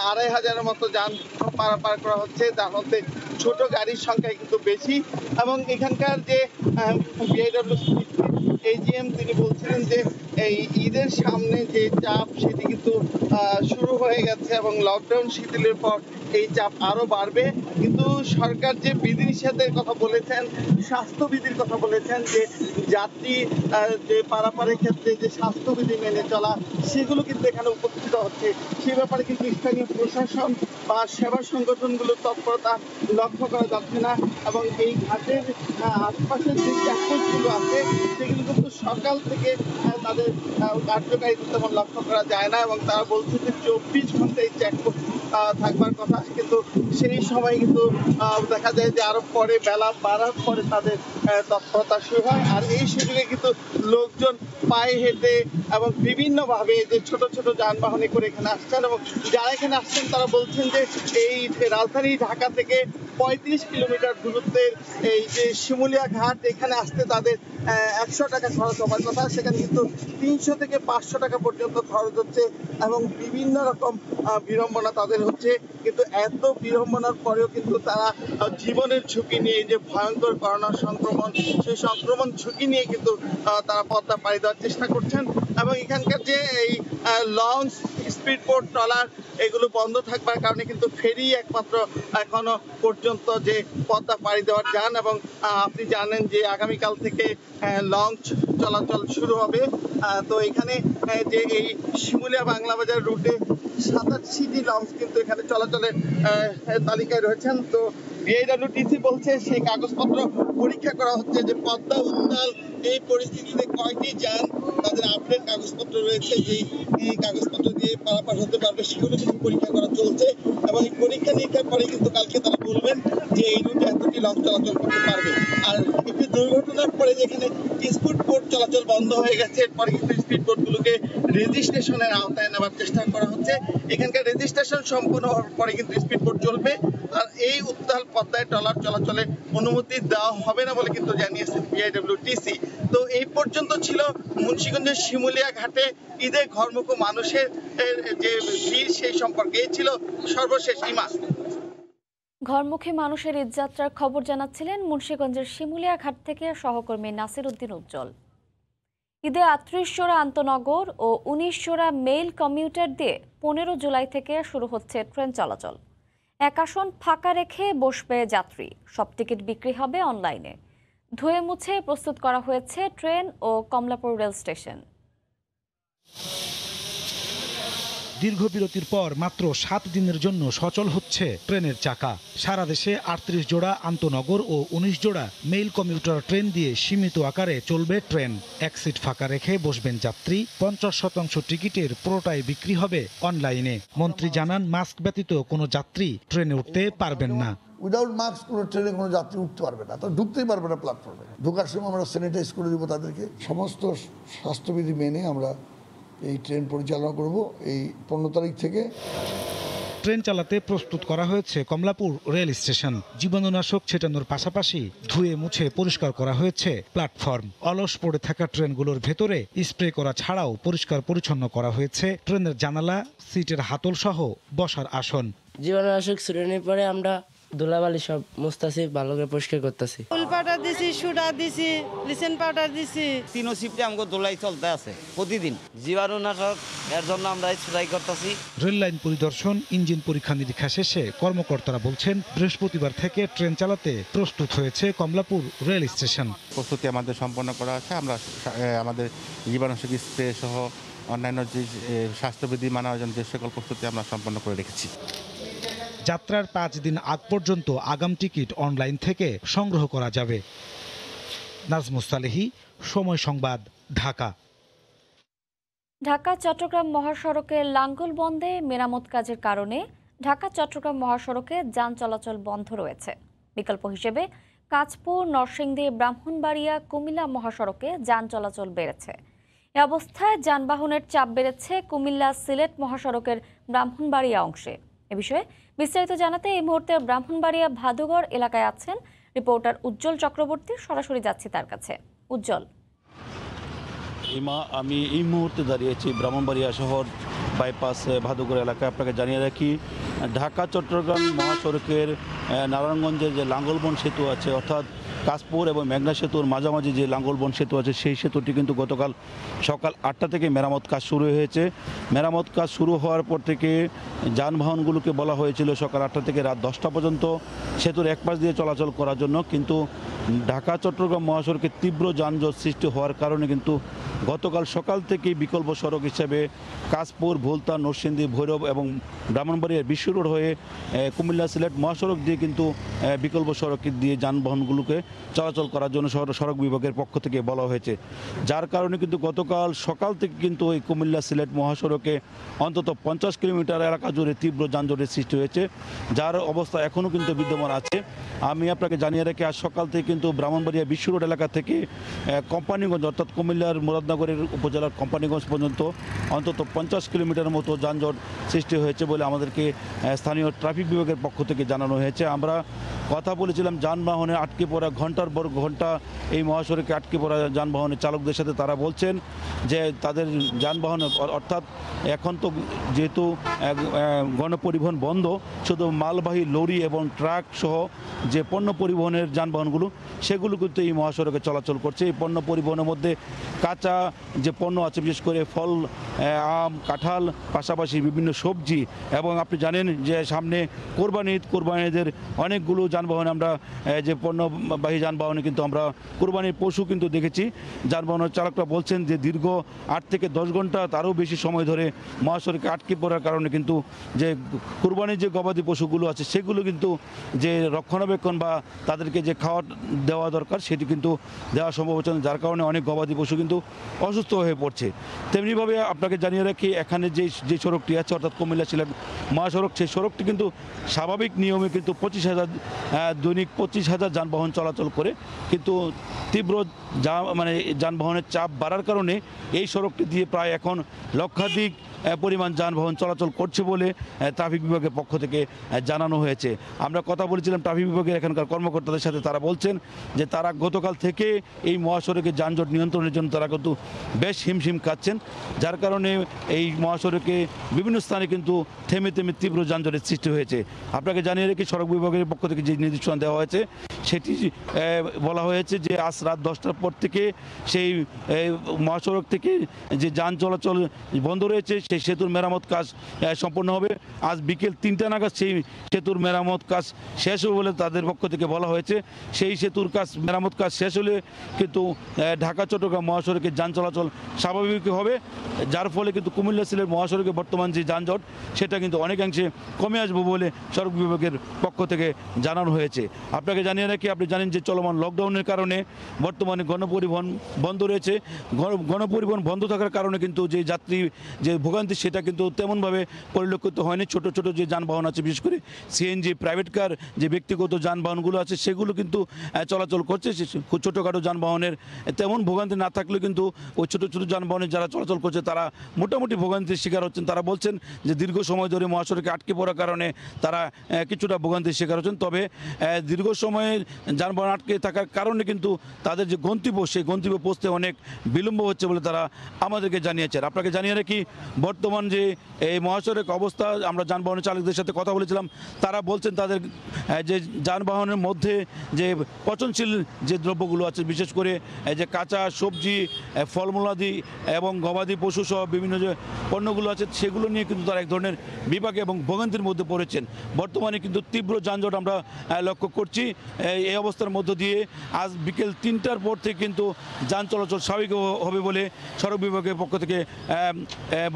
2500-এর মতো যান পারাপার করা হচ্ছে, তার মধ্যে ছোট গাড়ির সংখ্যা কিন্তু বেশি। এবং এখানকার যে বিআইডব্লিউসি এজিএম তিনি বলছিলেন যে এই ঈদের সামনে যে চাপ সেটি কিন্তু শুরু হয়ে গেছে এবং লকডাউন শিথিলের পর এই চাপ আরো বাড়বে। কিন্তু সরকার যে বিধিনিষেধের কথা বলেছেন, স্বাস্থ্যবিধির কথা বলেছেন, যে যাত্রী যে পারাপারের ক্ষেত্রে যে স্বাস্থ্যবিধি মেনে চলা, সেগুলো কিন্তু এখানে উপস্থিত হচ্ছে। সে ব্যাপারে কিন্তু স্থানীয় প্রশাসন বা সেবা সংগঠনগুলোর তৎপরতা লক্ষ্য করা যাচ্ছে না। এবং এই ঘাটের আশপাশের যে চেকপোস্টগুলো আছে সেগুলো কিন্তু সকাল থেকে তাদের কার্যকারিতা তেমন লক্ষ্য করা যায় না এবং তারা বলছে যে 24 ঘন্টা এই চেকপোস্ট থাকবার কথা, কিন্তু সেই সময় কিন্তু দেখা যায় যে আরো পরে বেলা বাড়ার পরে তাদের তৎপরতা শুরু হয়। আর এই সুযোগে কিন্তু লোকজন পায়ে হেঁটে এবং বিভিন্নভাবে যে ছোট ছোট যানবাহনে করে এখানে আসছেন, এবং যারা এখানে আসছেন তারা বলছেন যে এই রাজধানী ঢাকা থেকে 35 কিলোমিটার দূরত্বের এই যে শিমুলিয়া ঘাট, এখানে আসতে তাদের 100 টাকা খরচ হওয়ার কথা, সেখানে কিন্তু 300 থেকে 500 টাকা পর্যন্ত খরচ হচ্ছে এবং বিভিন্ন রকম বিড়ম্বনা তাদের হচ্ছে। কিন্তু এত বিড়ম্বনার পরেও কিন্তু তারা জীবনের ঝুঁকি নিয়ে, যে ভয়ঙ্কর করোনা সংক্রমণ, সেই সংক্রমণ ঝুঁকি নিয়ে কিন্তু তারা পদ্মা পাড়ি দেওয়ার চেষ্টা করছেন। এবং এখানকার যে এই লঞ্চ, স্পিড বোট, ট্রলার এগুলো বন্ধ থাকবার কারণে কিন্তু ফেরি একমাত্র এখনো পর্যন্ত যে পদ্মা পাড়ি দেওয়ার যান। এবং আপনি জানেন যে আগামীকাল থেকে লঞ্চ চলাচল শুরু হবে। তো এখানে যে এই শিমুলিয়া বাংলা বাজার রুটে 87টি লঞ্চ কিন্তু এখানে চলাচলের তালিকায় রয়েছেন। তো বিআইডব্লিউটিসি বলছে সেই কাগজপত্র পরীক্ষা করা হচ্ছে যে পদ্মা উত্তাল এই পরিস্থিতিতে কয়টি যান তাদের আপডেট কাগজপত্র রয়েছে, যে এই কাগজপত্র দিয়ে পারাপার হতে পারবে সেগুলো কিন্তু পরীক্ষা করা চলছে। এবং এই পরীক্ষা নিরীক্ষার পরে কিন্তু কালকে তারা বলবেন যে এই রুটে এতটি লঞ্চ চলাচল করতে পারবে। আর একটি দুর্ঘটনার পরে যেখানে স্পিড বোট চলাচল বন্ধ হয়ে গেছে, এরপরে কিন্তু স্পিড বোটগুলোকে রেজিস্ট্রেশনের আওতায় নেওয়ার চেষ্টা করা হচ্ছে। এখানকার রেজিস্ট্রেশন সম্পন্ন হওয়ার পরে কিন্তু স্পিড বোট চলবে। আর এই উত্তাল পদ্মায় ট্রলার চলাচলের অনুমতি দেওয়া হবে না বলে কিন্তু জানিয়েছে বিআইডব্লিউটিসি। তো এই পর্যন্ত ছিল মুন্সিগঞ্জের শিমুলিয়া ঘাটে ঈদে ঘরমুখো মানুষের যে ভিড়, সেই সম্পর্কে এই ছিল সর্বশেষ ইমা। ঘরমুখী মানুষের ঈদযাত্রার খবর জানাচ্ছিলেন মুন্সিগঞ্জের শিমুলিয়া ঘাট থেকে সহকর্মী নাসির উদ্দিন উজ্জ্বল। ঈদে 38 জোড়া আন্তনগর ও 19 জোড়া মেইল কমিউটার দিয়ে 15 জুলাই থেকে শুরু হচ্ছে ট্রেন চলাচল। এক আসন ফাঁকা রেখে বসবে যাত্রী, সব টিকিট বিক্রি হবে অনলাইনে। ধুয়ে মুছে প্রস্তুত করা হয়েছে ট্রেন ও কমলাপুর রেল স্টেশন। দীর্ঘ বিরতির পর মাত্র 7 দিনের জন্য সচল হচ্ছে ট্রেনের চাকা। সারা দেশে 38 জোড়া আন্তনগর ও 19 জোড়া মেইল কমিউটার ট্রেন দিয়ে সীমিত আকারে চলবে ট্রেন। এক সিট ফাঁকা রেখে বসবেন যাত্রী। 50% টিকিটের পুরোটাই বিক্রি হবে অনলাইনে। মন্ত্রী জানান, মাস্ক ব্যতীত কোনো যাত্রী ট্রেনে উঠতে পারবেন না। উইদাউট মাস্ক কোনো ট্রেনে কোনো যাত্রী উঠতে পারবে না, তো ঢুকতেই পারবে না প্ল্যাটফর্মে। ঢোকার সময় আমরা স্যানিটাইজ করে দেবো তাদেরকে। সমস্ত স্বাস্থ্যবিধি মেনে আমরা এই ট্রেন পরিচালনা করব এই 15 তারিখ থেকে। ট্রেন চালাতে প্রস্তুত করা হয়েছে কমলাপুর রেল স্টেশন। জীবাণুনাশক ছেটানোর পাশাপাশি ধুয়ে মুছে পরিষ্কার করা হয়েছে প্ল্যাটফর্ম। অলস পড়ে থাকা ট্রেনগুলোর ভেতরে স্প্রে করা ছাড়াও পরিষ্কার পরিচ্ছন্ন করা হয়েছে ট্রেনের জানালা, সিটের হাতল সহ বসার আসন। জীবাণুনাশক ছড়ানোর পরে আমরা ধুলাবালি সব মুছতাছি, ভালো করে পরিষ্কার করতেছি। ফুল পাউডার দিছি, সুডা দিছি, লিসেন পাউডার দিছি। তিনও শিফটে আমাকে ধুলাই চলতে আছে প্রতিদিন। জীবাণুনাশক এর জন্য আমরা স্প্রে করতেছি। রেল লাইন পরিদর্শন, ইঞ্জিন পরীক্ষা নিরীক্ষা শেষে কর্মকর্তারা বলছেন বৃহস্পতিবার থেকে ট্রেন চালাতে প্রস্তুত হয়েছে কমলাপুর রেল স্টেশন। প্রস্তুতি আমাদের সম্পন্ন করা আছে। আমরা আমাদের জীবাণুনাশক স্প্রে সহ অন্যান্য যে স্বাস্থ্যবিধি মানার জন্য যে সকল প্রস্তুতি আমরা সম্পন্ন করে রেখেছি। যাত্রার 5 দিন আগ পর্যন্ত আগাম টিকিট অনলাইন থেকে সংগ্রহ করা যাবে। নাজমুস সালেহী, সময় সংবাদ, ঢাকা। ঢাকা চট্টগ্রাম মহাসড়কে লাঙ্গল বন্ধে মেরামত কাজের কারণে ঢাকা চট্টগ্রাম মহাসড়কে যান চলাচল বন্ধ রয়েছে। বিকল্প হিসেবে কাঁচপুর, নরসিংদী, ব্রাহ্মণবাড়িয়া, কুমিল্লা মহাসড়কে যান চলাচল বেড়েছে। এ অবস্থায় যানবাহনের চাপ বেড়েছে কুমিল্লা সিলেট মহাসড়কের ব্রাহ্মণবাড়িয়া অংশে। এ বিষয়ে বিস্তারিত জানাতে এই মুহূর্তে ব্রাহ্মণবাড়িয়া ভাদুগড় এলাকায় আছেন রিপোর্টার উজ্জ্বল চক্রবর্তী। সরাসরি যাচ্ছি তার কাছে। উজ্জ্বল। ইমা, আমি এই মুহূর্তে দাঁড়িয়েছি ব্রাহ্মণবাড়িয়া শহর বাইপাস ভাদুগড় এলাকায়। আপনাকে জানিয়ে রাখি, ঢাকা চট্টগ্রাম মহাসড়কের নারায়ণগঞ্জের যে লাঙ্গলবন সেতু আছে, অর্থাৎ কাশপুর এবং মেঘনা সেতুর মাঝামাঝি যে লাঙ্গলবন সেতু আছে, সেই সেতুটি কিন্তু গতকাল সকাল 8টা থেকে মেরামত কাজ শুরু হয়েছে। মেরামত কাজ শুরু হওয়ার পর থেকে যানবাহনগুলোকে বলা হয়েছিল সকাল 8টা থেকে রাত 10টা পর্যন্ত সেতুর এক পাশ দিয়ে চলাচল করার জন্য, কিন্তু ঢাকা চট্টগ্রাম মহাসড়কে তীব্র যানজট সৃষ্টি হওয়ার কারণে কিন্তু গতকাল সকাল থেকেই বিকল্প সড়ক হিসেবে কাশপুর, ভুলতা, নরসিংদী, ভৈরব এবং ব্রাহ্মণবাড়িয়ার বিশ্ব রোড হয়ে কুমিল্লা সিলেট মহাসড়ক দিয়ে কিন্তু বিকল্প সড়ক দিয়ে যানবাহনগুলোকে চলাচল করার জন্য সড়ক বিভাগের পক্ষ থেকে বলা হয়েছে। যার কারণে কিন্তু গতকাল সকাল থেকে কিন্তু এই কুমিল্লা সিলেট মহাসড়কে অন্তত 50 কিলোমিটার এলাকা জুড়ে তীব্র যানজটের সৃষ্টি হয়েছে, যার অবস্থা এখনও কিন্তু বিদ্যমান আছে। আমি আপনাকে জানিয়ে রাখি, আজ সকাল থেকে কিন্তু ব্রাহ্মণবাড়িয়া বিশ্ব রোড এলাকা থেকে কোম্পানিগঞ্জ অর্থাৎ কুমিল্লার মুরাদনগরের উপজেলার কোম্পানিগঞ্জ পর্যন্ত অন্তত 50 কিলোমিটার মতো যানজট সৃষ্টি হয়েছে বলে আমাদেরকে স্থানীয় ট্রাফিক বিভাগের পক্ষ থেকে জানানো হয়েছে। আমরা কথা বলেছিলাম যানবাহনে আটকে পড়া ঘন্টার পর ঘন্টা এই মহাসড়কে আটকে পড়া যানবাহনের চালকদের সাথে। তারা বলছেন যে তাদের যানবাহন অর্থাৎ এখন তো যেহেতু গণপরিবহন বন্ধ, শুধু মালবাহী লরি এবং ট্রাক সহ যে পণ্য পরিবহনের যানবাহনগুলো সেগুলো কিন্তু এই মহাসড়কে চলাচল করছে। এই পণ্য পরিবহনের মধ্যে কাঁচা যে পণ্য আছে, বিশেষ করে ফল, আম, কাঁঠাল, পাশাপাশি বিভিন্ন সবজি, এবং আপনি জানেন যে সামনে কোরবানিদের অনেকগুলো যানবাহন আমরা যে পণ্যবাহী যানবাহনে কিন্তু আমরা কোরবানির পশু কিন্তু দেখেছি। যানবাহনের চালকরা বলছেন যে দীর্ঘ 8 থেকে 10 ঘন্টা তারও বেশি সময় ধরে মহাসড়কে আটকে পড়ার কারণে কিন্তু যে কোরবানির যে গবাদি পশুগুলো আছে সেগুলো কিন্তু যে রক্ষণাবেক্ষণ বা তাদেরকে যে খাওয়া দেওয়া দরকার সেটি কিন্তু দেওয়া সম্ভব হচ্ছে না, যার কারণে অনেক গবাদি পশু কিন্তু অসুস্থ হয়ে পড়ছে। তেমনিভাবে আপনাকে জানিয়ে রাখি, এখানে যে সড়কটি আছে অর্থাৎ কুমিল্লা সিলেট মহাসড়ক, সেই সড়কটি কিন্তু স্বাভাবিক নিয়মে কিন্তু 25,000 দৈনিক 25,000 যানবাহন চলাচল করে, কিন্তু তীব্র যানবাহনের চাপ বাড়ার কারণে এই সড়কটি দিয়ে প্রায় এখন লক্ষাধিক পরিমাণ যানবাহন চলাচল করছে বলে ট্রাফিক বিভাগের পক্ষ থেকে জানানো হয়েছে। আমরা কথা বলেছিলাম ট্রাফিক বিভাগের এখানকার কর্মকর্তাদের সাথে। তারা বলছেন যে তারা গতকাল থেকে এই মহাসড়কে যানজট নিয়ন্ত্রণের জন্য তারা কিন্তু বেশ হিমশিম খাচ্ছেন, যার কারণে এই মহাসড়কে বিভিন্ন স্থানে কিন্তু থেমে তীব্র যানজটের সৃষ্টি হয়েছে। আপনাকে জানিয়ে রেখে সড়ক বিভাগের পক্ষ থেকে যে নির্দেশনা দেওয়া হয়েছে সেটি বলা হয়েছে যে আজ রাত 10টার পর থেকে সেই মহাসড়ক থেকে যে যান চলাচল বন্ধ রয়েছে সেই সেতুর মেরামত কাজ সম্পন্ন হবে। আজ বিকেল 3টা নাগাদ সেই সেতুর মেরামত কাজ শেষ হবে বলে তাদের পক্ষ থেকে বলা হয়েছে। সেই সেতুর মেরামত কাজ শেষ হলে কিন্তু ঢাকা চট্টগ্রাম মহাসড়কে যান চলাচল স্বাভাবিক হবে, যার ফলে কিন্তু কুমিল্লা সিলেট মহাসড়কে বর্তমান যে যানজট সেটা কিন্তু অনেকাংশে কমে আসবে বলে সড়ক বিভাগের পক্ষ থেকে জানানো হয়েছে। আপনাকে জানিয়ে রাখি, আপনি জানেন যে চলমান লকডাউনের কারণে বর্তমানে গণপরিবহন বন্ধ রয়েছে। গণপরিবহন বন্ধ থাকার কারণে কিন্তু যে যাত্রী যে ভোগান্তি সেটা কিন্তু তেমনভাবে পরিলক্ষিত হয়নি। ছোট ছোট যে যানবাহন আছে, বিশেষ করে সিএনজি, প্রাইভেট কার, যে ব্যক্তিগত যানবাহনগুলো আছে সেগুলো কিন্তু চলাচল করছে। ছোটোখাটো যানবাহনের তেমন ভোগান্তি না থাকলেও কিন্তু ওই ছোটো ছোটো যানবাহনে যারা চলাচল করছে তারা মোটামুটি ভোগান্তির শিকার হচ্ছেন। তারা বলছেন যে দীর্ঘ সময় ধরে মহাসড়কে আটকে পড়ার কারণে তারা কিছুটা ভোগান্তির শিকার হচ্ছেন। তবে দীর্ঘ সময়ে যানবাহন আটকে থাকার কারণে কিন্তু তাদের যে গন্তব্য সেই গন্তব্যে পৌঁছতে অনেক বিলম্ব হচ্ছে বলে তারা আমাদেরকে জানিয়েছেন। আপনাকে জানিয়ে রাখি, বর্তমান যে এই মহাসড়ক অবস্থা, আমরা যানবাহনের চালকদের সাথে কথা বলেছিলাম, তারা বলছেন তাদের যে যানবাহনের মধ্যে যে পচনশীল যে দ্রব্যগুলো আছে, বিশেষ করে যে কাঁচা সবজি, ফলমূলাদি এবং গবাদি পশু সহ বিভিন্ন যে পণ্যগুলো আছে সেগুলো নিয়ে কিন্তু তারা এক ধরনের বিপাকে এবং ভোগান্তির মধ্যে পড়েছেন। বর্তমানে কিন্তু তীব্র যানজট আমরা লক্ষ্য করছি। এই অবস্থার মধ্য দিয়ে আজ বিকেল 3টার পর থেকে কিন্তু যান চলাচল স্বাভাবিক হবে বলে সড়ক বিভাগের পক্ষ থেকে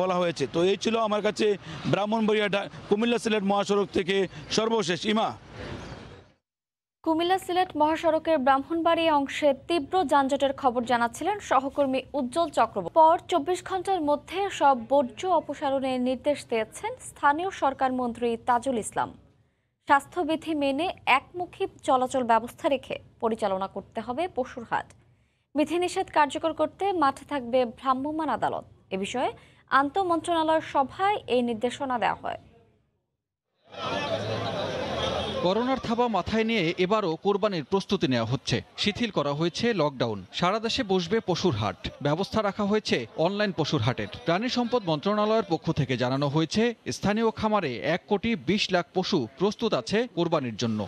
বলা হয়েছে। তো এই ছিল আমার কাছে ব্রাহ্মণবাড়িয়া কুমিল্লা সিলেট মহাসড়ক থেকে সর্বশেষ। ইমা, কুমিল্লা সিলেট মহাসড়কের ব্রাহ্মণবাড়িয়া অংশে তীব্র যানজটের খবর জানাচ্ছিলেন সহকর্মী উজ্জ্বল চক্রবর্তী। পর 24 ঘন্টার মধ্যে সব বর্জ্য অপসারণের নির্দেশ দিয়েছেন স্থানীয় সরকার মন্ত্রী তাজুল ইসলাম। স্বাস্থ্যবিধি মেনে একমুখী চলাচল ব্যবস্থা রেখে পরিচালনা করতে হবে পশুর হাট। বিধিনিষেধ কার্যকর করতে মাঠে থাকবে ভ্রাম্যমাণ আদালত। এ বিষয়ে আন্তঃমন্ত্রণালয়ের সভায় এই নির্দেশনা দেওয়া হয়। করোনার থাবা মাথায় নিয়ে এবারও কোরবানির প্রস্তুতি নেওয়া হচ্ছে। শিথিল করা হয়েছে লকডাউন, সারা দেশে বসবে পশুর হাট, ব্যবস্থা রাখা হয়েছে অনলাইন পশুর হাটের। প্রাণী সম্পদ মন্ত্রণালয়ের পক্ষ থেকে জানানো হয়েছে স্থানীয় খামারে 1,20,00,000 পশু প্রস্তুত আছে কোরবানির জন্য।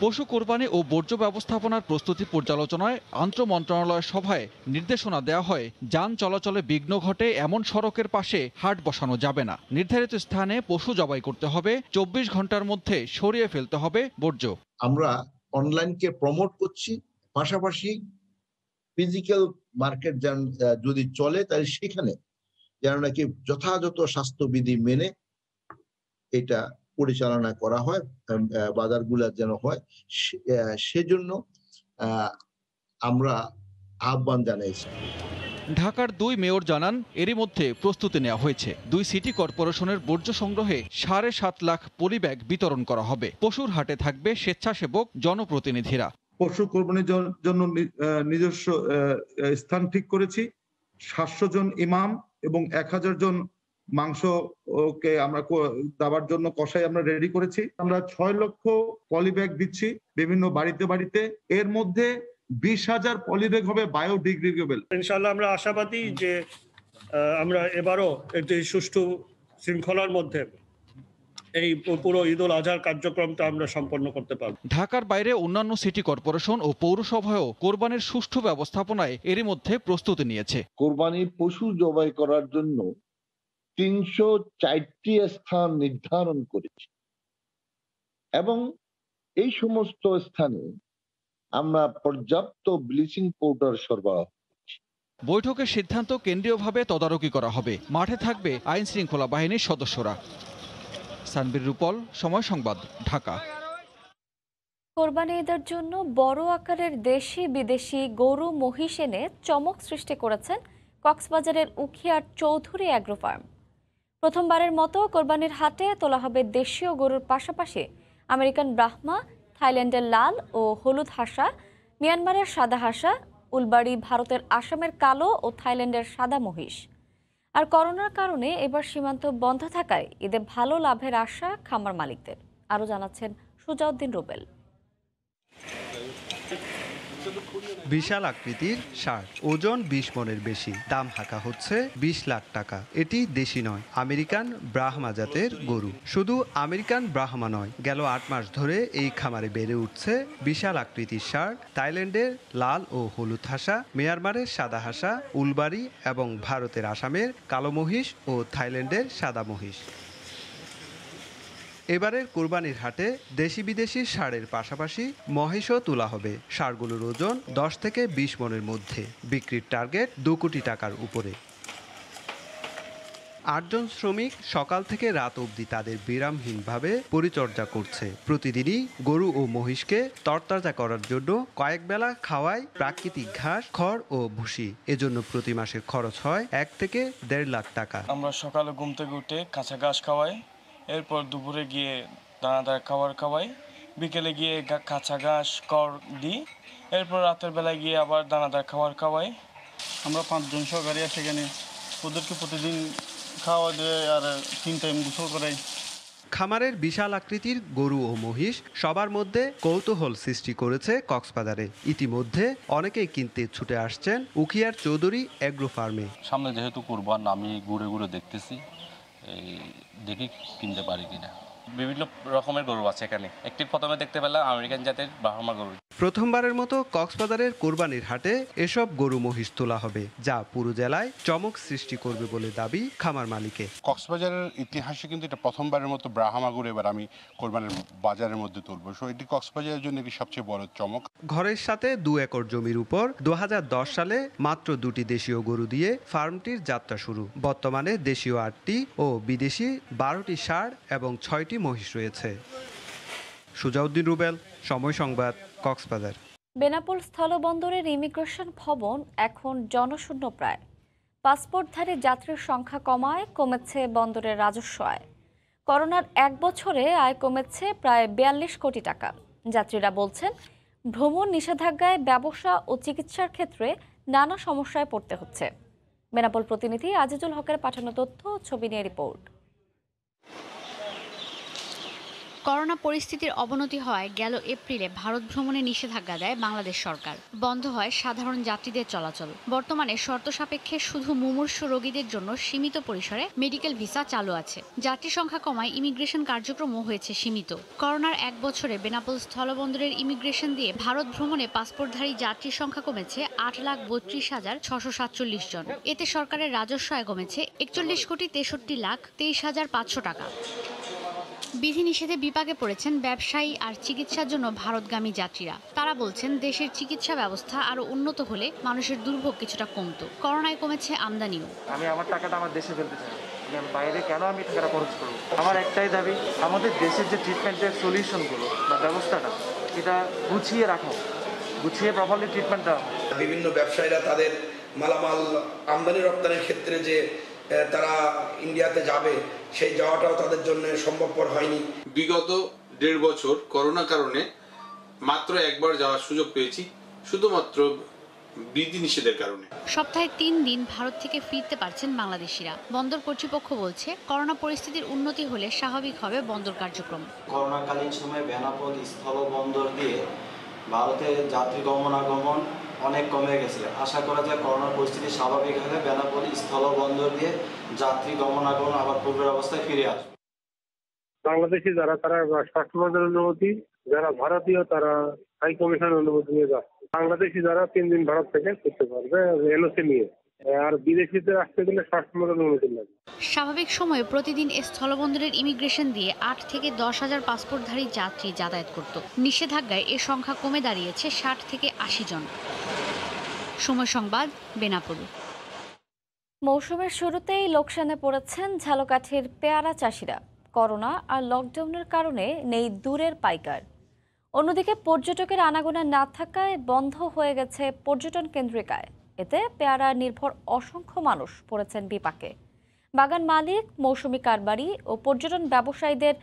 পশু কোরবানি ও বর্জ্য ব্যবস্থাপনার প্রস্তুতি পর্যালোচনায় আন্তঃমন্ত্রণালয়ের সভায় নির্দেশনা দেওয়া হয়, যান চলাচলে বিঘ্ন ঘটে এমন সড়কের পাশে হাট বসানো যাবে না। নির্ধারিত স্থানে পশু জবাই করতে হবে, 24 ঘন্টার মধ্যে সরিয়ে ফেলতে হবে বর্জ্য। আমরা অনলাইনকে প্রমোট করছি, পাশাপাশি ফিজিক্যাল মার্কেট যদি চলে তাহলে সেখানে যেন নাকি যথাযথ স্বাস্থ্যবিধি মেনে এটা পরিচালনা করা হয়, বাজারগুলা যেন হয়, সেজন্য আমরা আহ্বান জানিয়েছি। ঢাকার 2 মেয়র জানান এরই মধ্যে প্রস্তুতি নেওয়া হয়েছে। 2 সিটি কর্পোরেশনের বর্জ্য সংগ্রহে 7.5 লাখ পলিব্যাগ বিতরণ করা হবে। পশুর হাটে থাকবে স্বেচ্ছাসেবক জনপ্রতিনিধিরা। পশু কোরবানির জন্য নিজস্ব স্থান ঠিক করেছি। 700 জন ইমাম এবং 1000 জন মাংসকে আমরা দেওয়ার জন্য কষাই আমরা রেডি করেছি। আমরা 6 লক্ষ পলিব্যাগ দিচ্ছি বিভিন্ন বাড়িতে বাড়িতে। এর মধ্যে 20,000 পলিব্যাগ হবে বায়োডিগ্রেডেবল। ইনশাআল্লাহ আমরা আশাবাদী যে আমরা এবারও একটি সুষ্ঠু শৃঙ্খলার মধ্যে এই পুরো ঈদ উল আজহার কার্যক্রমটা আমরা সম্পন্ন করতে পারব। ঢাকার বাইরে অন্যান্য সিটি কর্পোরেশন ও পৌরসভায়ও কোরবানির সুষ্ঠু ব্যবস্থাপনায় এরই মধ্যে প্রস্তুতি নিয়েছে। কোরবানির পশু জবাই করার জন্য 304টি স্থান নির্ধারণ করেছি এবং এই সমস্ত স্থানে আমরা পর্যাপ্ত ব্লিচিং পাউডার সরবরাহ করছি। বৈঠকের সিদ্ধান্ত কেন্দ্রীয়ভাবে তদারকি করা হবে। মাঠে থাকবে আইন শৃঙ্খলা বাহিনীর সদস্যরা। সানবীর রূপল, সময় সংবাদ, ঢাকা। কোরবানি ঈদের জন্য বড় আকারের দেশি বিদেশি গরু মহিষ এনে চমক সৃষ্টি করেছেন কক্সবাজারের উখিয়ার চৌধুরী অ্যাগ্রো ফার্ম। প্রথমবারের মতো কোরবানির হাটে তোলা হবে দেশীয় গরুর পাশাপাশি আমেরিকান ব্রাহ্মা, থাইল্যান্ডের লাল ও হলুদ হাসা, মিয়ানমারের সাদা হাসা, উলবাড়ি ভারতের আসামের কালো ও থাইল্যান্ডের সাদা মহিষ। আর করোনার কারণে এবার সীমান্ত বন্ধ থাকায় ঈদে ভালো লাভের আশা খামার মালিকদের। আরও জানাচ্ছেন সুজাউদ্দিন রুবেল। বিশাল আকৃতির ষাঁড়, ওজন 20 মনের বেশি, দাম হাঁকা হচ্ছে 20 লাখ টাকা। এটি দেশি নয়, আমেরিকান ব্রাহ্মা জাতের গরু। শুধু আমেরিকান ব্রাহ্মা নয়, গেল 8 মাস ধরে এই খামারে বেড়ে উঠছে বিশাল আকৃতির ষাঁড়, থাইল্যান্ডের লাল ও হলুদ হাসা, মিয়ানমারের সাদা হাসা, উলবাড়ি এবং ভারতের আসামের কালো মহিষ ও থাইল্যান্ডের সাদা মহিষ। এবারের কোরবানির হাটে দেশি বিদেশি ষাঁড়ের পাশাপাশি মহিষও তোলা হবে। ষাঁড়গুলোর ওজন 10 থেকে 20 মনের মধ্যে। বিক্রির টার্গেট 2 কোটি টাকার উপরে। 8 জন শ্রমিক সকাল থেকে রাত অবধি তাদের বিরামহীনভাবে পরিচর্যা করছে। প্রতিদিনই গরু ও মহিষকে তরতাজা করার জন্য কয়েক বেলা খাওয়ায় প্রাকৃতিক ঘাস, খড় ও ভুসি। এজন্য প্রতি মাসের খরচ হয় 1 থেকে 1.5 লাখ টাকা। আমরা সকালে ঘুম থেকে উঠে কাঁচা ঘাস খাওয়াই, এরপর দুপুরে গিয়ে দানাদার খাবার খাওয়াই, বিকেলে গিয়ে কাঁচা ঘাস খড় দিই, এরপর রাতের বেলায় গিয়ে আবার দানাদার খাবার খাওয়াই। আমরা 5 জন সহকারী সেখানে ওদেরকে প্রতিদিন খাওয়া দিয়ে আর 3 টাইম গোসল করাই। খামারের বিশাল আকৃতির গরু ও মহিষ সবার মধ্যে কৌতূহল সৃষ্টি করেছে কক্সবাজারে। ইতিমধ্যে অনেকেই কিনতে ছুটে আসছেন উখিয়ার চৌধুরী অ্যাগ্রো ফার্মে। সামনে যেহেতু কোরবান, আমি ঘুরে ঘুরে দেখতেছি, দেখি কিনতে পারি কিনা। বিভিন্ন রকমের গরু আছে এখানে। একটি প্রথমে দেখতে পেলাম আমেরিকান জাতের ব্রাহ্মা গরু। প্রথমবারের মতো কক্সবাজারের কোরবানির হাটে এসব গরু মহিষ তোলা হবে, যা পুরো জেলায় চমক সৃষ্টি করবে বলে দাবি খামার মালিকের। কক্সবাজারের ইতিহাসে কিন্তু এটা প্রথমবারের মতো ব্রাহ্মা গরু এবার আমি কোরবানির বাজারের মধ্যে তুলবো। সো এটি কক্সবাজারের জন্য এটি সবচেয়ে বড় চমক। ঘরের সাথে 2 একর জমির উপর 2010 সালে মাত্র 2টি দেশীয় গরু দিয়ে ফার্মটির যাত্রা শুরু। বর্তমানে দেশীয় 8টি ও বিদেশি 12টি ষাঁড় এবং 6টি মহিষ রয়েছে। সুজাউদ্দিন রুবেল, সময় সংবাদ, কক্সবাজার। বেনাপোল স্থলবন্দরের ইমিগ্রেশন ভবন এখন জনশূন্য প্রায়। পাসপোর্টধারী যাত্রীর সংখ্যা কমেছে বন্দরের রাজস্ব আয়। করোনার 1 বছরে আয় কমেছে প্রায় 42 কোটি টাকা। যাত্রীরা বলছেন, ভ্রমণ নিষেধাজ্ঞায় ব্যবসা ও চিকিৎসার ক্ষেত্রে নানা সমস্যায় পড়তে হচ্ছে। বেনাপোল প্রতিনিধি আজিজুল হকের পাঠানো তথ্য, ছবি নিয়ে রিপোর্ট। করোনা পরিস্থিতির অবনতি হয় গেল এপ্রিলে ভারত ভ্রমণে নিষেধাজ্ঞা দেয় বাংলাদেশ সরকার। বন্ধ হয় সাধারণ যাত্রীদের চলাচল। বর্তমানে শর্ত সাপেক্ষে শুধু মুমূর্ষু রোগীদের জন্য সীমিত পরিসরে মেডিকেল ভিসা চালু আছে। যাত্রী সংখ্যা কমায় ইমিগ্রেশন কার্যক্রমও হয়েছে সীমিত। করোনার 1 বছরে বেনাপোল স্থলবন্দরের ইমিগ্রেশন দিয়ে ভারত ভ্রমণে পাসপোর্টধারী যাত্রীর সংখ্যা কমেছে 8,32,647 জন। এতে সরকারের রাজস্ব আয় কমেছে 41,63,23,500 টাকা। বিধিনিষেধে বিপাকে পড়েছেন ব্যবসায়ী আর চিকিৎসার জন্য ভারতগামী যাত্রীরা। তারা বলছেন দেশের চিকিৎসা ব্যবস্থা আরো উন্নত হলে মানুষের দুর্ভোগ কিছুটা কমতো। করোনায় কমেছে আমদানিও। আমি আমার টাকাটা আমার দেশে ফেলতে চাই, বাইরে কেন আমি টাকাটা খরচ করবো? আমার একটাই দাবি, আমাদের দেশের যে ট্রিটমেন্টের সলিউশনগুলো বা ব্যবস্থাটা এটা গুছিয়ে রাখা, গুছিয়ে প্রপারলি ট্রিটমেন্ট দেওয়া। বিভিন্ন ব্যবসায়ীরা তাদের মালামাল আমদানি রপ্তানির ক্ষেত্রে যে তারা ইন্ডিয়াতে যাবে, সেই যাওয়াটাও তাদের জন্য সম্ভবপর হয়নি। বিগত 1.5 বছর করোনার কারণে মাত্র একবার যাওয়ার সুযোগ পেয়েছি, শুধুমাত্র বিধিনিষেধের কারণে। সপ্তাহে 3 দিন ভারত থেকে ফিরতে পারছেন বাংলাদেশিরা। বন্দর কর্তৃপক্ষ বলছে করোনা পরিস্থিতির উন্নতি হলে স্বাভাবিক হবে বন্দর কার্যক্রম। করোনাকালীন সময়ে বেনাপোল স্থল বন্দর দিয়ে ভারতে যাত্রী গমনাগমন অনেক কমে গেছে। আশা করা যায় করোনার পরিস্থিতি স্বাভাবিক হলে বেনাপোল স্থল বন্দর দিয়ে যাত্রী গমনাগমন আবার পূর্বের অবস্থায় ফিরে আসবে। বাংলাদেশি যারা তারা স্বাস্থ্য মন্ত্রণালয়ের অনুমতি, যারা ভারতীয় তারা হাই কমিশনের অনুমতি নিয়ে যাচ্ছে। বাংলাদেশি যারা 3 দিন ভারত থেকে করতে পারবে এনওসি নিয়ে, আর বিদেশিদের আসতে গেলে স্বাস্থ্য মন্ত্রণালয়ের অনুমতি লাগবে। স্বাভাবিক সময়ে প্রতিদিন স্থলবন্দরের ইমিগ্রেশন দিয়ে 8 থেকে 10,000 পাসপোর্টধারী যাত্রী যাতায়াত করত। নিষেধাজ্ঞায় এ সংখ্যা কমে দাঁড়িয়েছে 60 থেকে 80 জন। সময় সংবাদ, বেনাপোল। মৌসুমের শুরুতেই লোকসানে পড়েছেন ঝালকাঠির পেয়ারা চাষিরা। করোনা আর লকডাউনের কারণে নেই দূরের পাইকার। অন্যদিকে পর্যটকের আনাগোনা না থাকায় বন্ধ হয়ে গেছে পর্যটন কেন্দ্রিক আয়। এতে পেয়ারা নির্ভর অসংখ্য মানুষ পড়েছেন বিপাকে। বাগান মালিক, মৌসুমি কারবারি ও পর্যটন ব্যবসায়ীদের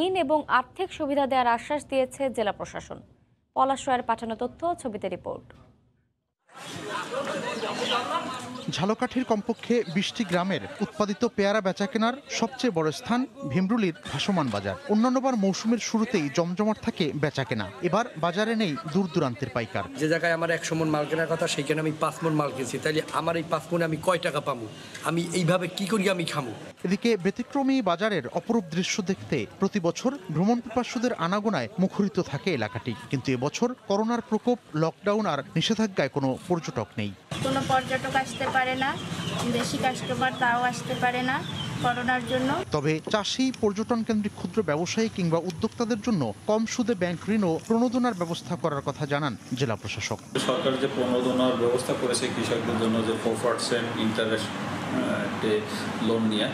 ঋণ এবং আর্থিক সুবিধা দেওয়ার আশ্বাস দিয়েছে জেলা প্রশাসন। পলাশ রায়ের পাঠানো তথ্য, ছবিতে রিপোর্ট। ঝালকাঠির কমপক্ষে 20টি গ্রামের উৎপাদিত পেয়ারা বেচাকেনার সবচেয়ে বড় স্থান ভীমরুলির ভাসমান বাজার। অন্যান্যবার মৌসুমের শুরুতেই জমজমাট থাকে বেচাকেনা। এবার বাজারে নেই দূর দূরান্তের পাইকার। যে জায়গায় আমার 100 মণ মাল কেনার কথা, সেইখানে আমি 5 মণ মাল কিনছি, তাইলে আমার এই 5 মণে আমি কয় টাকা পাবো? আমি এইভাবে কি করি আমি খামু? এদিকে ব্যতিক্রমী বাজারের অপরূপ দৃশ্য দেখতে প্রতি বছর ভ্রমণ পিপাসুদের আনাগোনায় মুখরিত থাকে এলাকাটি। কিন্তু এবছর করোনার প্রকোপ, লকডাউন আর নিষেধাজ্ঞায় কোনো পর্যটক নেই। কোনো পর্যটক আসতে পারে না, দেশি কাস্টমার তাও আসতে পারে না করোনার জন্য। তবে চাষি, পর্যটন কেন্দ্রিক ক্ষুদ্র ব্যবসায়ী কিংবা উদ্যোক্তাদের জন্য কম সুদে ব্যাংক ঋণ ও প্রণোদনার ব্যবস্থা করার কথা জানান জেলা প্রশাসক। সরকার যে প্রণোদনার ব্যবস্থা করেছে কৃষকদের জন্য, যে 4% ইন্টারেস্ট লোন নিয়ে,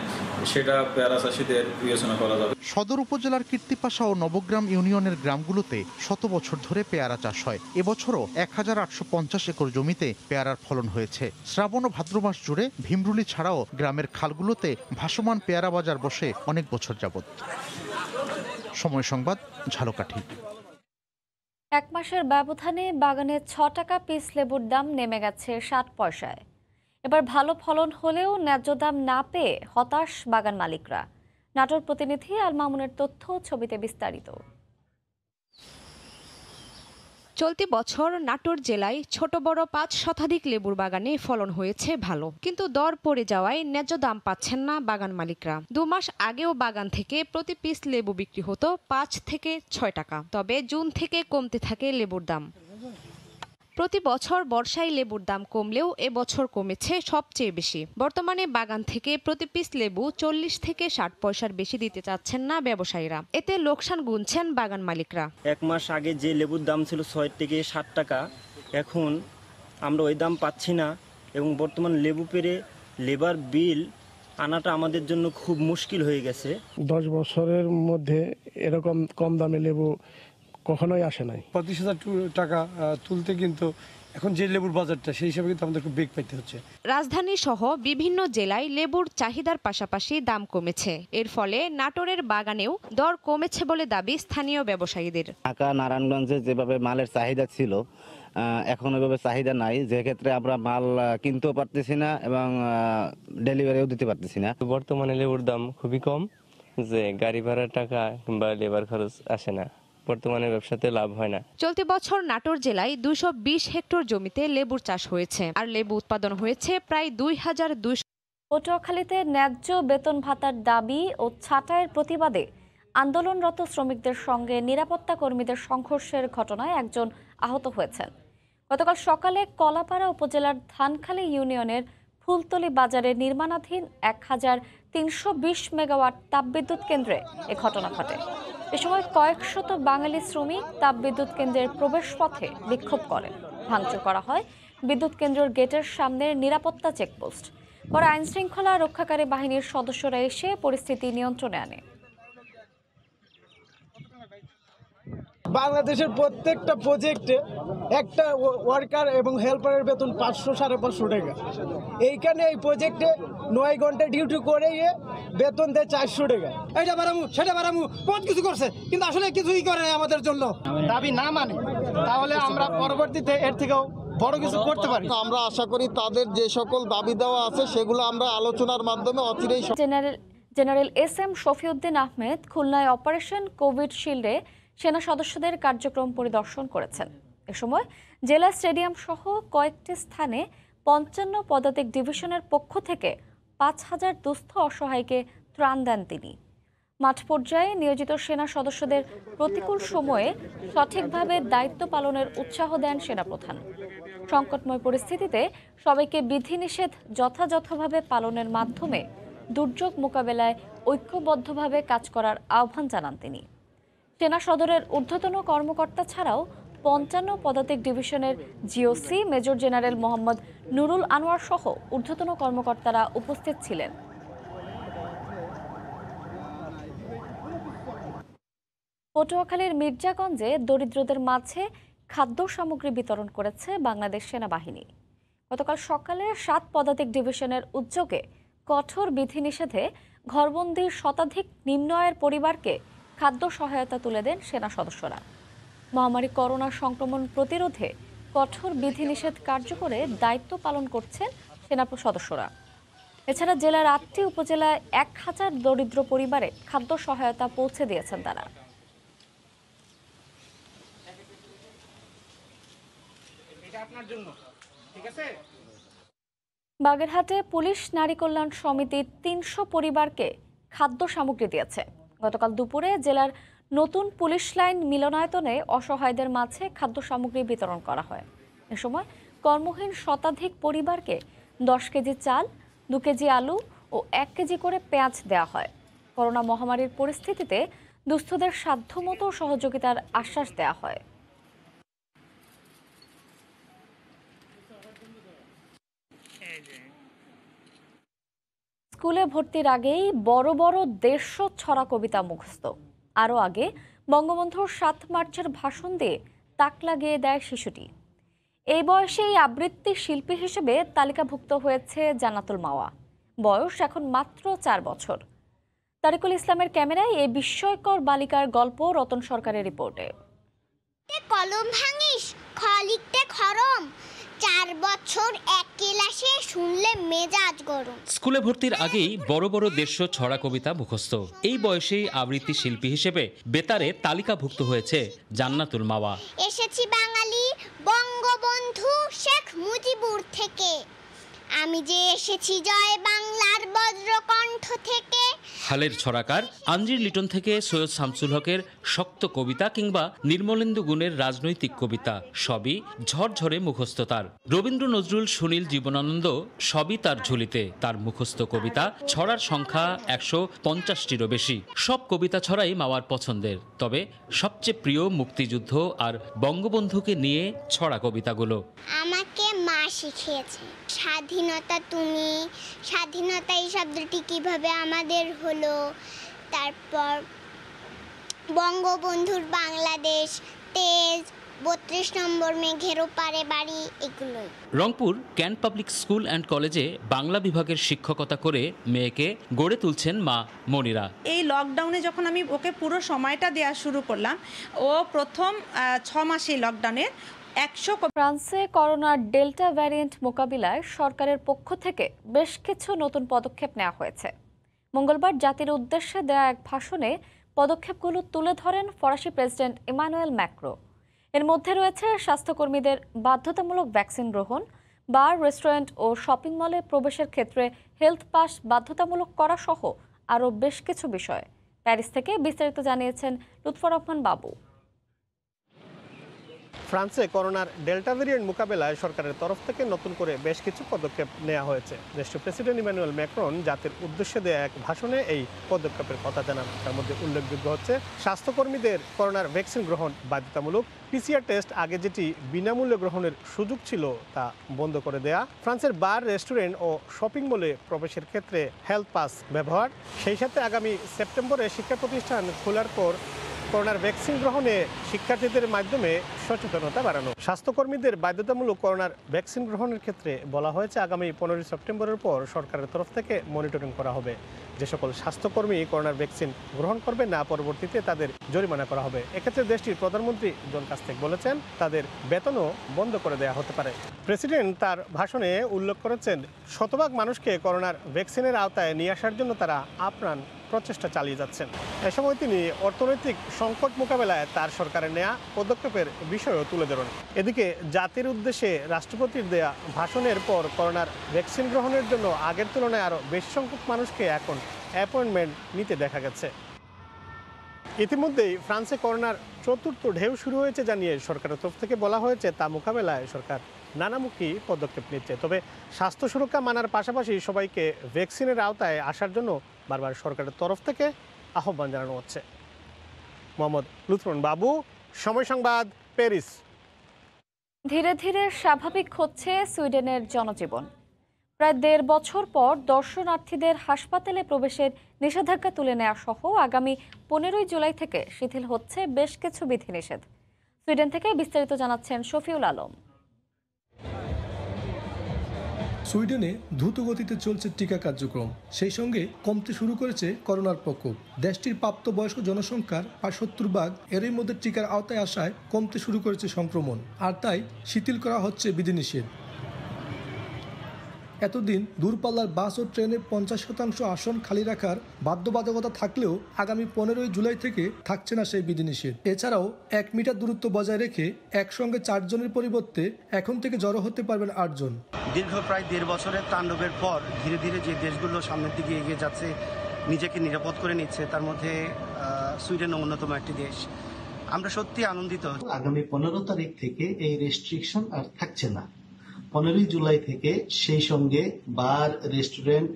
সেটা পেয়ারা চাষীদের বিবেচনা করা যাবে। সদর উপজেলার কীর্তিপাশা ও নবগ্রাম ইউনিয়নের গ্রামগুলোতে 100 বছর ধরে পেয়ারা চাষ হয়। এবছরও 1850 একর জমিতে পেয়ারার ফলন হয়েছে। শ্রাবণ ও ভাদ্র মাস জুড়ে ভীমরুলি ছাড়াও গ্রামের খালগুলোতে ভাসমান পেয়ারা বাজার বসে অনেক বছর যাবত। সময় সংবাদ, ঝালকাঠি। 1 মাসের ব্যবধানে বাগানে 6 টাকা পিস লেবুর দাম নেমে গেছে 60 পয়সায়। এবার ভালো ফলন হলেও ন্যায্য দাম না পেয়ে হতাশ বাগান মালিকরা। নাটোর প্রতিনিধি আল মামুনের তথ্য, ছবিতে বিস্তারিত। চলতি বছর নাটোর জেলায় ছোট বড় 5 শতাধিক লেবুর বাগানে ফলন হয়েছে ভালো, কিন্তু দর পড়ে যাওয়ায় ন্যায্য দাম পাচ্ছেন না বাগান মালিকরা। 2 মাস আগেও বাগান থেকে প্রতি পিস লেবু বিক্রি হতো 5 থেকে 6 টাকা। তবে জুন থেকে কমতে থাকে লেবুর দাম। প্রতি বছর বর্ষায় লেবুর দাম কমলেও এবছর কমেছে সবচেয়ে বেশি। বর্তমানে বাগান থেকে প্রতি পিস লেবু 40 থেকে 60 পয়সার বেশি দিতে চাচ্ছেন না ব্যবসায়ীরা। এতে লোকসান গুনছেন বাগান মালিকরা। 1 মাস আগে যে লেবুর দাম ছিল 6 থেকে 60 টাকা, এখন আমরা ওই দাম পাচ্ছি না, এবং বর্তমান লেবু পেরে লেবার বিল আনাটা আমাদের জন্য খুব মুশকিল হয়ে গেছে। 10 বছরের মধ্যে এরকম কম দামে লেবু কখনোই আসে নাই। 25,000 টাকা তুলতে কিন্তু এখন যে লেবুর বাজারটা, সেই হিসাবে কিন্তু আমাদের খুব বেগ পাইতে হচ্ছে। রাজধানী সহ বিভিন্ন জেলায় লেবুর চাহিদার পাশাপাশি দাম কমেছে। এর ফলে নাটোরের বাগানেও দর কমেছে বলে দাবি স্থানীয় ব্যবসায়ীদের। ঢাকা, নারায়ণগঞ্জে যেভাবে মালের চাহিদা ছিল, এখন ওইভাবে চাহিদা নাই, যে ক্ষেত্রে আমরা মাল কিনতেও পারতেছি না এবং ডেলিভারিও দিতে পারতেছি না। বর্তমানে লেবুর দাম খুবই কম, যে গাড়ি ভাড়ার টাকা কিংবা লেবার খরচ আসে না, বর্তমানে ব্যবসাতে লাভ হয় না। চলতি বছর নাটোর জেলায় 220 হেক্টর জমিতে লেবুর চাষ হয়েছে, আর লেবু উৎপাদন হয়েছে প্রায় 2200। পটুয়াখালীতে ন্যায্য বেতন ভাতার দাবি ও ছাঁটাইয়ের প্রতিবাদে আন্দোলনরত শ্রমিকদের সঙ্গে নিরাপত্তা কর্মীদের সংঘর্ষের ঘটনায় একজন আহত হয়েছেন। গতকাল সকালে কলাপাড়া উপজেলার ধানখালী ইউনিয়নের ফুলতলি বাজারে নির্মাণাধীন 320 মেগাওয়াট তাপবিদ্যুৎ কেন্দ্রে এ ঘটনা ঘটে। এ সময় কয়েকশত বাঙালি শ্রমিক তাপবিদ্যুৎ কেন্দ্রের প্রবেশপথে বিক্ষোভ করেন। ভাঙচুর করা হয় বিদ্যুৎ কেন্দ্রের গেটের সামনের নিরাপত্তা চেকপোস্ট। পরে আইনশৃঙ্খলা রক্ষাকারী বাহিনীর সদস্যরা এসে পরিস্থিতি নিয়ন্ত্রণে আনে। বাংলাদেশের প্রত্যেকটা প্রজেক্টে একটা ওয়ার্কার এবং হেল্পারের বেতন 500-550 টাকা। এইখানে এই প্রজেক্টে 9 ঘন্টা ডিউটি করে বেতন দেয় 400 টাকা। এটা বারামু সেটা বারামু বহুত কিছু করছে, কিন্তু আসলে কিছুই করে নাই আমাদের জন্য। দাবি না মানে তাহলে আমরা পরবর্তীতে এর থেকেও বড় কিছু করতে পারি। আমরা আশা করি তাদের যে সকল দাবি দেওয়া আছে সেগুলো আমরা আলোচনার মাধ্যমে অচিরেই। জেনারেল SM শফিউদ্দিন আহমেদ খুলনায় অপারেশন কোভিড শিল্ডে সেনা সদস্যদের কার্যক্রম পরিদর্শন করেছেন। এ সময় জেলা স্টেডিয়াম সহ কয়েকটি স্থানে 55 পদাতিক ডিভিশনের পক্ষ থেকে 5000 দুস্থ অসহায়কে ত্রাণ দেন তিনি। মাঠ পর্যায়ে নিয়োজিত সেনা সদস্যদের প্রতিকূল সময়ে সঠিকভাবে দায়িত্ব পালনের উৎসাহ দেন সেনাপ্রধান। সংকটময় পরিস্থিতিতে সবাইকে বিধিনিষেধ যথাযথভাবে পালনের মাধ্যমে দুর্যোগ মোকাবেলায় ঐক্যবদ্ধভাবে কাজ করার আহ্বান জানান তিনি। সেনা সদরের ঊর্ধ্বতন কর্মকর্তা ছাড়াও 55 পদাতিক ডিভিশনের GOC major general Mohammad Nurul Anwar সহ ঊর্ধ্বতন কর্মকর্তারা উপস্থিত ছিলেন। পটুয়াখালীর মির্জাগঞ্জে দরিদ্রদের মাঝে খাদ্য সামগ্রী বিতরণ করেছে বাংলাদেশ সেনাবাহিনী। গতকাল সকালে 7 পদাতিক ডিভিশনের উদ্যোগে কঠোর বিধিনিষেধে ঘরবন্দি শতাধিক নিম্ন আয়ের পরিবারকে খাদ্য সহায়তা তুলে দেন সেনা সদস্যরা। মহামারী করোনা সংক্রমণ প্রতিরোধে কঠোর বিধিনিষেধ কার্যকরে দায়িত্ব পালন করছেন সেনা সদস্যরা। এছাড়া জেলার 8টি উপজেলায় 1000 দরিদ্র পরিবারে খাদ্য সহায়তা পৌঁছে দিয়েছেন তারা। বাগেরহাটে পুলিশ নারী কল্যাণ সমিতি 300 পরিবারকে খাদ্য সামগ্রী দিয়েছে। গতকাল দুপুরে জেলার নতুন পুলিশ লাইন মিলনায়তনে অসহায়দের মাঝে খাদ্য সামগ্রী বিতরণ করা হয়। এ সময় কর্মহীন শতাধিক পরিবারকে 10 কেজি চাল, 2 কেজি আলু ও 1 কেজি করে পেঁয়াজ দেওয়া হয়। করোনা মহামারীর পরিস্থিতিতে দুস্থদের সাধ্যমতো সহযোগিতার আশ্বাস দেওয়া হয়। স্কুলে ভর্তির আগেই বড় বড় 150 ছড়া কবিতা মুখস্থ। আরও আগে বঙ্গবন্ধুর 7 মার্চের ভাষণ দিয়ে তাক লাগিয়ে দেয় শিশুটি। এই বয়সেই আবৃত্তি শিল্পী হিসেবে তালিকাভুক্ত হয়েছে জান্নাতুল মাওয়া। বয়স এখন মাত্র 4 বছর। তারিকুল ইসলামের ক্যামেরায় এই বিস্ময়কর বালিকার গল্প রতন সরকারের রিপোর্টে। কলম ভাঙিস, খ লিখতে খরম, 4 বছর এক ক্লাসে শুনলে মেজাজ গরম। স্কুলে ভর্তির আগেই বড় বড় 150 ছড়া কবিতা মুখস্থ। এই বয়সেই আবৃত্তি শিল্পী হিসেবে বেতারে তালিকাভুক্ত হয়েছে জান্নাতুল মাওয়া। এসেছি বাঙালি বঙ্গবন্ধু শেখ মুজিবুর থেকে, আমি যে এসেছি জয় বাংলার বজ্রকণ্ঠ থেকে। হালের ছড়াকার আঞ্জির লিটন থেকে সৈয়দ শামসুল হকের শক্ত কবিতা কিংবা নির্মলেন্দু গুণের রাজনৈতিক কবিতা সবই ঝরঝরে মুখস্থ তার। রবীন্দ্র নজরুল, সুনীল, জীবনানন্দ সবই তার ঝুলিতে। তার মুখস্থ কবিতা ছড়ার সংখ্যা 150টিরও বেশি। সব কবিতা ছড়াই মাওয়ার পছন্দের, তবে সবচেয়ে প্রিয় মুক্তিযুদ্ধ আর বঙ্গবন্ধুকে নিয়ে ছড়া কবিতাগুলো। আমাকে মা শিখিয়েছে স্বাধীনতা তুমি, স্বাধীনতা এই শব্দটি কিভাবে আমাদের হলো, তারপর বঙ্গবন্ধুর বাংলাদেশ, তেজ, 32 নম্বর মেঘের ওপারে বাড়ি, এগুলোই। Rangpur can't public school and কলেজে বাংলা বিভাগের শিক্ষকতা করে মেয়েকে গড়ে তুলছেন মা মনিরা। এই লকডাউনে যখন আমি ওকে পুরো সময়টা দেওয়া শুরু করলাম, ও প্রথম 6 মাসে লকডাউনের ফ্রান্সে করোনার ডেল্টা ভ্যারিয়েন্ট মোকাবিলায় সরকারের পক্ষ থেকে বেশ কিছু নতুন পদক্ষেপ নেওয়া হয়েছে। মঙ্গলবার জাতির উদ্দেশ্যে দেয়া এক ভাষণে পদক্ষেপগুলো তুলে ধরেন ফরাসি প্রেসিডেন্ট ইমানুয়েল ম্যাক্রো। এর মধ্যে রয়েছে স্বাস্থ্যকর্মীদের বাধ্যতামূলক ভ্যাকসিন গ্রহণ, বার, রেস্টুরেন্ট ও শপিং মলে প্রবেশের ক্ষেত্রে হেলথ পাস বাধ্যতামূলক করা সহ আরও বেশ কিছু বিষয়। প্যারিস থেকে বিস্তারিত জানিয়েছেন লুৎফর রহমান বাবু। ফ্রান্সে করোনার ডেল্টা ভেরিয়েন্ট মোকাবেলায় সরকারের তরফ থেকে নতুন করে বেশ কিছু পদক্ষেপ নেওয়া হয়েছে। দেশটির প্রেসিডেন্ট ইমানুয়েল ম্যাক্রন জাতির উদ্দেশ্যে দেয়া এক ভাষণে এই পদক্ষেপের কথা জানান। তার মধ্যে উল্লেখযোগ্য হচ্ছে স্বাস্থ্যকর্মীদের করোনার ভ্যাকসিন গ্রহণ বাধ্যতামূলক, পিসিআর টেস্ট আগে যেটি বিনামূল্যে গ্রহণের সুযোগ ছিল তা বন্ধ করে দেয়া, ফ্রান্সের বার, রেস্টুরেন্ট ও শপিং মলে প্রবেশের ক্ষেত্রে হেলথ পাস ব্যবহার, সেই সাথে আগামী সেপ্টেম্বরে শিক্ষা প্রতিষ্ঠান খোলার পর করোনার ভ্যাকসিন গ্রহণে শিক্ষার্থীদের মাধ্যমে সচেতনতা বাড়ানো। স্বাস্থ্যকর্মীদের বাধ্যতামূলক করোনার ভ্যাকসিন গ্রহণের ক্ষেত্রে বলা হয়েছে আগামী 15 সেপ্টেম্বরের পর সরকারের তরফ থেকে মনিটরিং করা হবে। যে সকল স্বাস্থ্যকর্মী করোনার ভ্যাকসিন গ্রহণ করবে না, পরবর্তীতে তাদের জরিমানা করা হবে। এক্ষেত্রে দেশটির প্রধানমন্ত্রী জন কাস্তেক বলেছেন তাদের বেতনও বন্ধ করে দেওয়া হতে পারে। প্রেসিডেন্ট তার ভাষণে উল্লেখ করেছেন শতভাগ মানুষকে করোনার ভ্যাকসিনের আওতায় নিয়ে আসার জন্য তারা আপ্রাণ প্রচেষ্টা চালিয়ে যাচ্ছেন। এ সময় তিনি অর্থনৈতিক সংকট মোকাবেলায় তার সরকারের নেওয়া পদক্ষেপের বিষয়ও তুলে ধরেন। এদিকে জাতির উদ্দেশ্যে রাষ্ট্রপতির দেয়া ভাষণের পর করোনার ভ্যাকসিন গ্রহণের জন্য আগের তুলনায় আরও বেশি সংখ্যক মানুষকে এখন অ্যাপয়েন্টমেন্ট নিতে দেখা গেছে। ইতিমধ্যেই ফ্রান্সে করোনার চতুর্থ ঢেউ শুরু হয়েছে জানিয়ে সরকারের তরফ থেকে বলা হয়েছে তা মোকাবেলায় সরকার নানামুখী পদক্ষেপ নিচ্ছে। তবে স্বাস্থ্য সুরক্ষা মানার পাশাপাশি সবাইকে ভ্যাকসিনের আওতায় আসার জন্য বারবার সরকারের তরফ থেকে আহ্বান জানানো হচ্ছে। মোহাম্মদ লুৎফুন বাবু, সময় সংবাদ, প্যারিস। ধীরে ধীরে স্বাভাবিক হচ্ছে সুইডেনের জনজীবন। প্রায় 1.5 বছর পর দর্শনার্থীদের হাসপাতালে প্রবেশের নিষেধাজ্ঞা তুলে নেওয়া সহ আগামী 15 জুলাই থেকে শিথিল হচ্ছে বেশ কিছু বিধিনিষেধ। সুইডেন থেকে বিস্তারিত জানাচ্ছেন শফিউল আলম। সুইডেনে দ্রুত গতিতে চলছে টিকা কার্যক্রম, সেই সঙ্গে কমতে শুরু করেছে করোনার প্রকোপ। দেশটির প্রাপ্তবয়স্ক জনসংখ্যার 75% এরই মধ্যে টিকার আওতায় আসায় কমতে শুরু করেছে সংক্রমণ, আর তাই শিথিল করা হচ্ছে বিধিনিষেধ। এতদিন দূরপাল্লার বাস ও ট্রেনে 50% আসন খালি রাখার বাধ্যবাধকতা থাকলেও আগামী 15 জুলাই থেকে থাকছে না সেই বিধিনিষেধ। এছাড়াও 1 মিটার দূরত্ব বজায় রেখে একসঙ্গে 4 জনের পরিবর্তে এখন থেকে জড়ো হতে পারবেন 8 জন। দীর্ঘ প্রায় 1.5 বছরের তাণ্ডবের পর ধীরে ধীরে যে দেশগুলো সামনের দিকে এগিয়ে যাচ্ছে, নিজেকে নিরাপদ করে নিচ্ছে, তার মধ্যে সুইডেন অন্যতম একটি দেশ। আমরা সত্যি আনন্দিত। আগামী 15 তারিখ থেকে এই রেস্ট্রিকশন আর থাকছে না। 15 জুলাই থেকে সেই সঙ্গে বার, রেস্টুরেন্ট,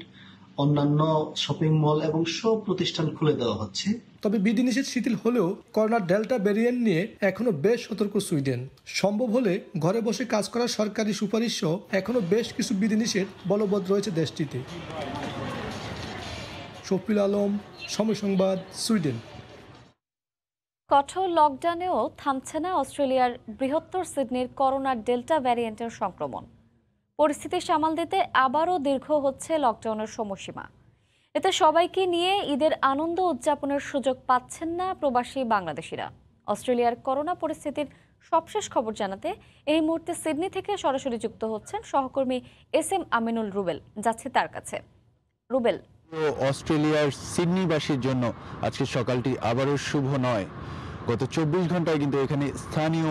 অন্যান্য শপিং মল এবং সব প্রতিষ্ঠান খুলে দেওয়া হচ্ছে। তবে বিধিনিষেধ শিথিল হলেও করোনার ডেল্টা ভ্যারিয়েন্ট নিয়ে এখনো বেশ সতর্ক সুইডেন। সম্ভব হলে ঘরে বসে কাজ করার সরকারি সুপারিশ সহ এখনো বেশ কিছু বিধিনিষেধ বলবৎ রয়েছে দেশটিতে। শফিউল আলম, সময় সংবাদ, সুইডেন। কঠোর লকডাউনেও থামছে না অস্ট্রেলিয়ার বৃহত্তর সিডনির করোনার ডেল্টা ভ্যারিয়েন্টের সংক্রমণ। পরিস্থিতি সামাল দিতে আবারও দীর্ঘ হচ্ছে লকডাউনের সময়সীমা। এতে সবাইকে নিয়ে ঈদের আনন্দ উদযাপনের সুযোগ পাচ্ছেন না প্রবাসী বাংলাদেশিরা। অস্ট্রেলিয়ার করোনা পরিস্থিতির সবশেষ খবর জানাতে এই মুহূর্তে সিডনি থেকে সরাসরি যুক্ত হচ্ছেন সহকর্মী SM আমিনুল রুবেল। যাচ্ছে তার কাছে। রুবেল, অস্ট্রেলিয়ার সিডনিবাসীর জন্য আজকে সকালটি আবারও শুভ নয়। গত 24 ঘন্টায় কিন্তু এখানে স্থানীয়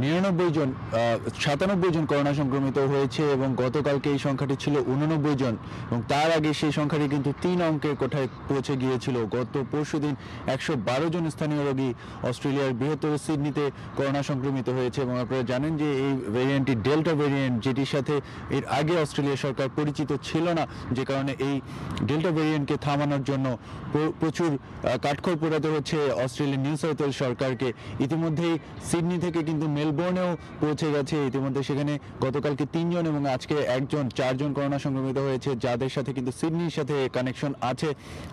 97 জন করোনা সংক্রমিত হয়েছে এবং গতকালকে এই সংখ্যাটি ছিল 89 জন এবং তার আগে সেই সংখ্যাটি কিন্তু 3 অঙ্কের কোঠায় পৌঁছে গিয়েছিল। গত পরশুদিন 112 জন স্থানীয় রোগী অস্ট্রেলিয়ার বৃহত্তর সিডনিতে করোনা সংক্রমিত হয়েছে এবং আপনারা জানেন যে এই ভ্যারিয়েন্টটি ডেল্টা ভ্যারিয়েন্ট, যেটির সাথে এর আগে অস্ট্রেলিয়া সরকার পরিচিত ছিল না, যে কারণে এই ডেল্টা ভ্যারিয়েন্টকে থামানোর জন্য প্রচুর কাঠখড় পোড়াতে হচ্ছে অস্ট্রেলিয়ার নিউ সাউথ ওয়েলস সরকারকে। ইতিমধ্যেই সিডনি থেকে কিন্তু মেলবোর্নেও পৌঁছে গেছে। ইতিমধ্যে সেখানে গতকালকে 3 জন এবং আজকে 1 জন, 4 জন করোনা সংক্রমিত হয়েছে, যাদের সাথে কিন্তু সিডনির সাথে কানেকশন আছে।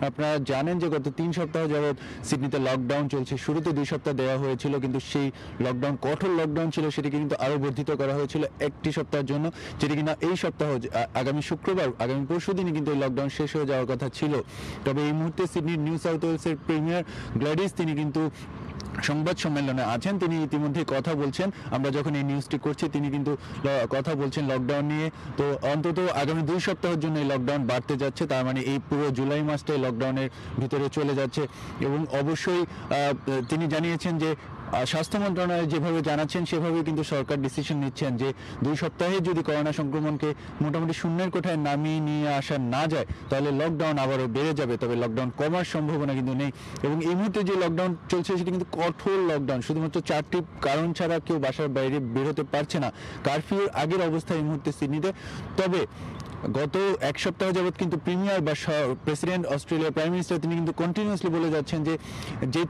আপনারা জানেন যে গত 3 সপ্তাহ যাবৎ সিডনিতে লকডাউন চলছে। শুরুতে 2 সপ্তাহ দেওয়া হয়েছিল, কিন্তু সেই লকডাউন কঠোর লকডাউন ছিল, সেটিকে কিন্তু আরও বর্ধিত করা হয়েছিল 1টি সপ্তাহের জন্য, যেটি কিনা এই সপ্তাহ আগামী শুক্রবার, আগামী পরশুদিনই কিন্তু এই লকডাউন শেষ হয়ে যাওয়ার কথা ছিল। তবে এই মুহূর্তে সিডনির নিউ সাউথ ওয়েলসের প্রিমিয়ার গ্ল্যাডিস তিনি কিন্তু সংবাদ সম্মেলনে আছেন। তিনি ইতিমধ্যে কথা বলছেন, আমরা যখন এই নিউজটি করছি তিনি কিন্তু কথা বলছেন লকডাউন নিয়ে। তো অন্তত আগামী 2 সপ্তাহের জন্য এই লকডাউন বাড়তে যাচ্ছে, তার মানে এই পুরো জুলাই মাসটাই লকডাউনের ভিতরে চলে যাচ্ছে। এবং অবশ্যই তিনি জানিয়েছেন যে স্বাস্থ্য মন্ত্রণালয় যেভাবে জানাচ্ছেন সেভাবে কিন্তু সরকার ডিসিশন নিচ্ছেন যে 2 সপ্তাহে যদি করোনা সংক্রমণকে মোটামুটি শূন্যের কোঠায় নামিয়ে নিয়ে আসা না যায় তাহলে লকডাউন আবারও বেড়ে যাবে, তবে লকডাউন কমার সম্ভাবনা কিন্তু নেই। এবং এই মুহূর্তে যে লকডাউন চলছে সেটা কিন্তু কঠোর লকডাউন, শুধুমাত্র 4টি কারণ ছাড়া কেউ বাসার বাইরে বের হতে পারছে না। কারফিউর আগের অবস্থা এই মুহূর্তে সিডনিতে। তবে গত এক সপ্তাহ যাবৎ কিন্তু প্রিমিয়ার বা প্রেসিডেন্ট অস্ট্রেলিয়ার প্রাইম মিনিস্টার তিনি কিন্তু কন্টিনিউয়াসলি বলে যাচ্ছেন যে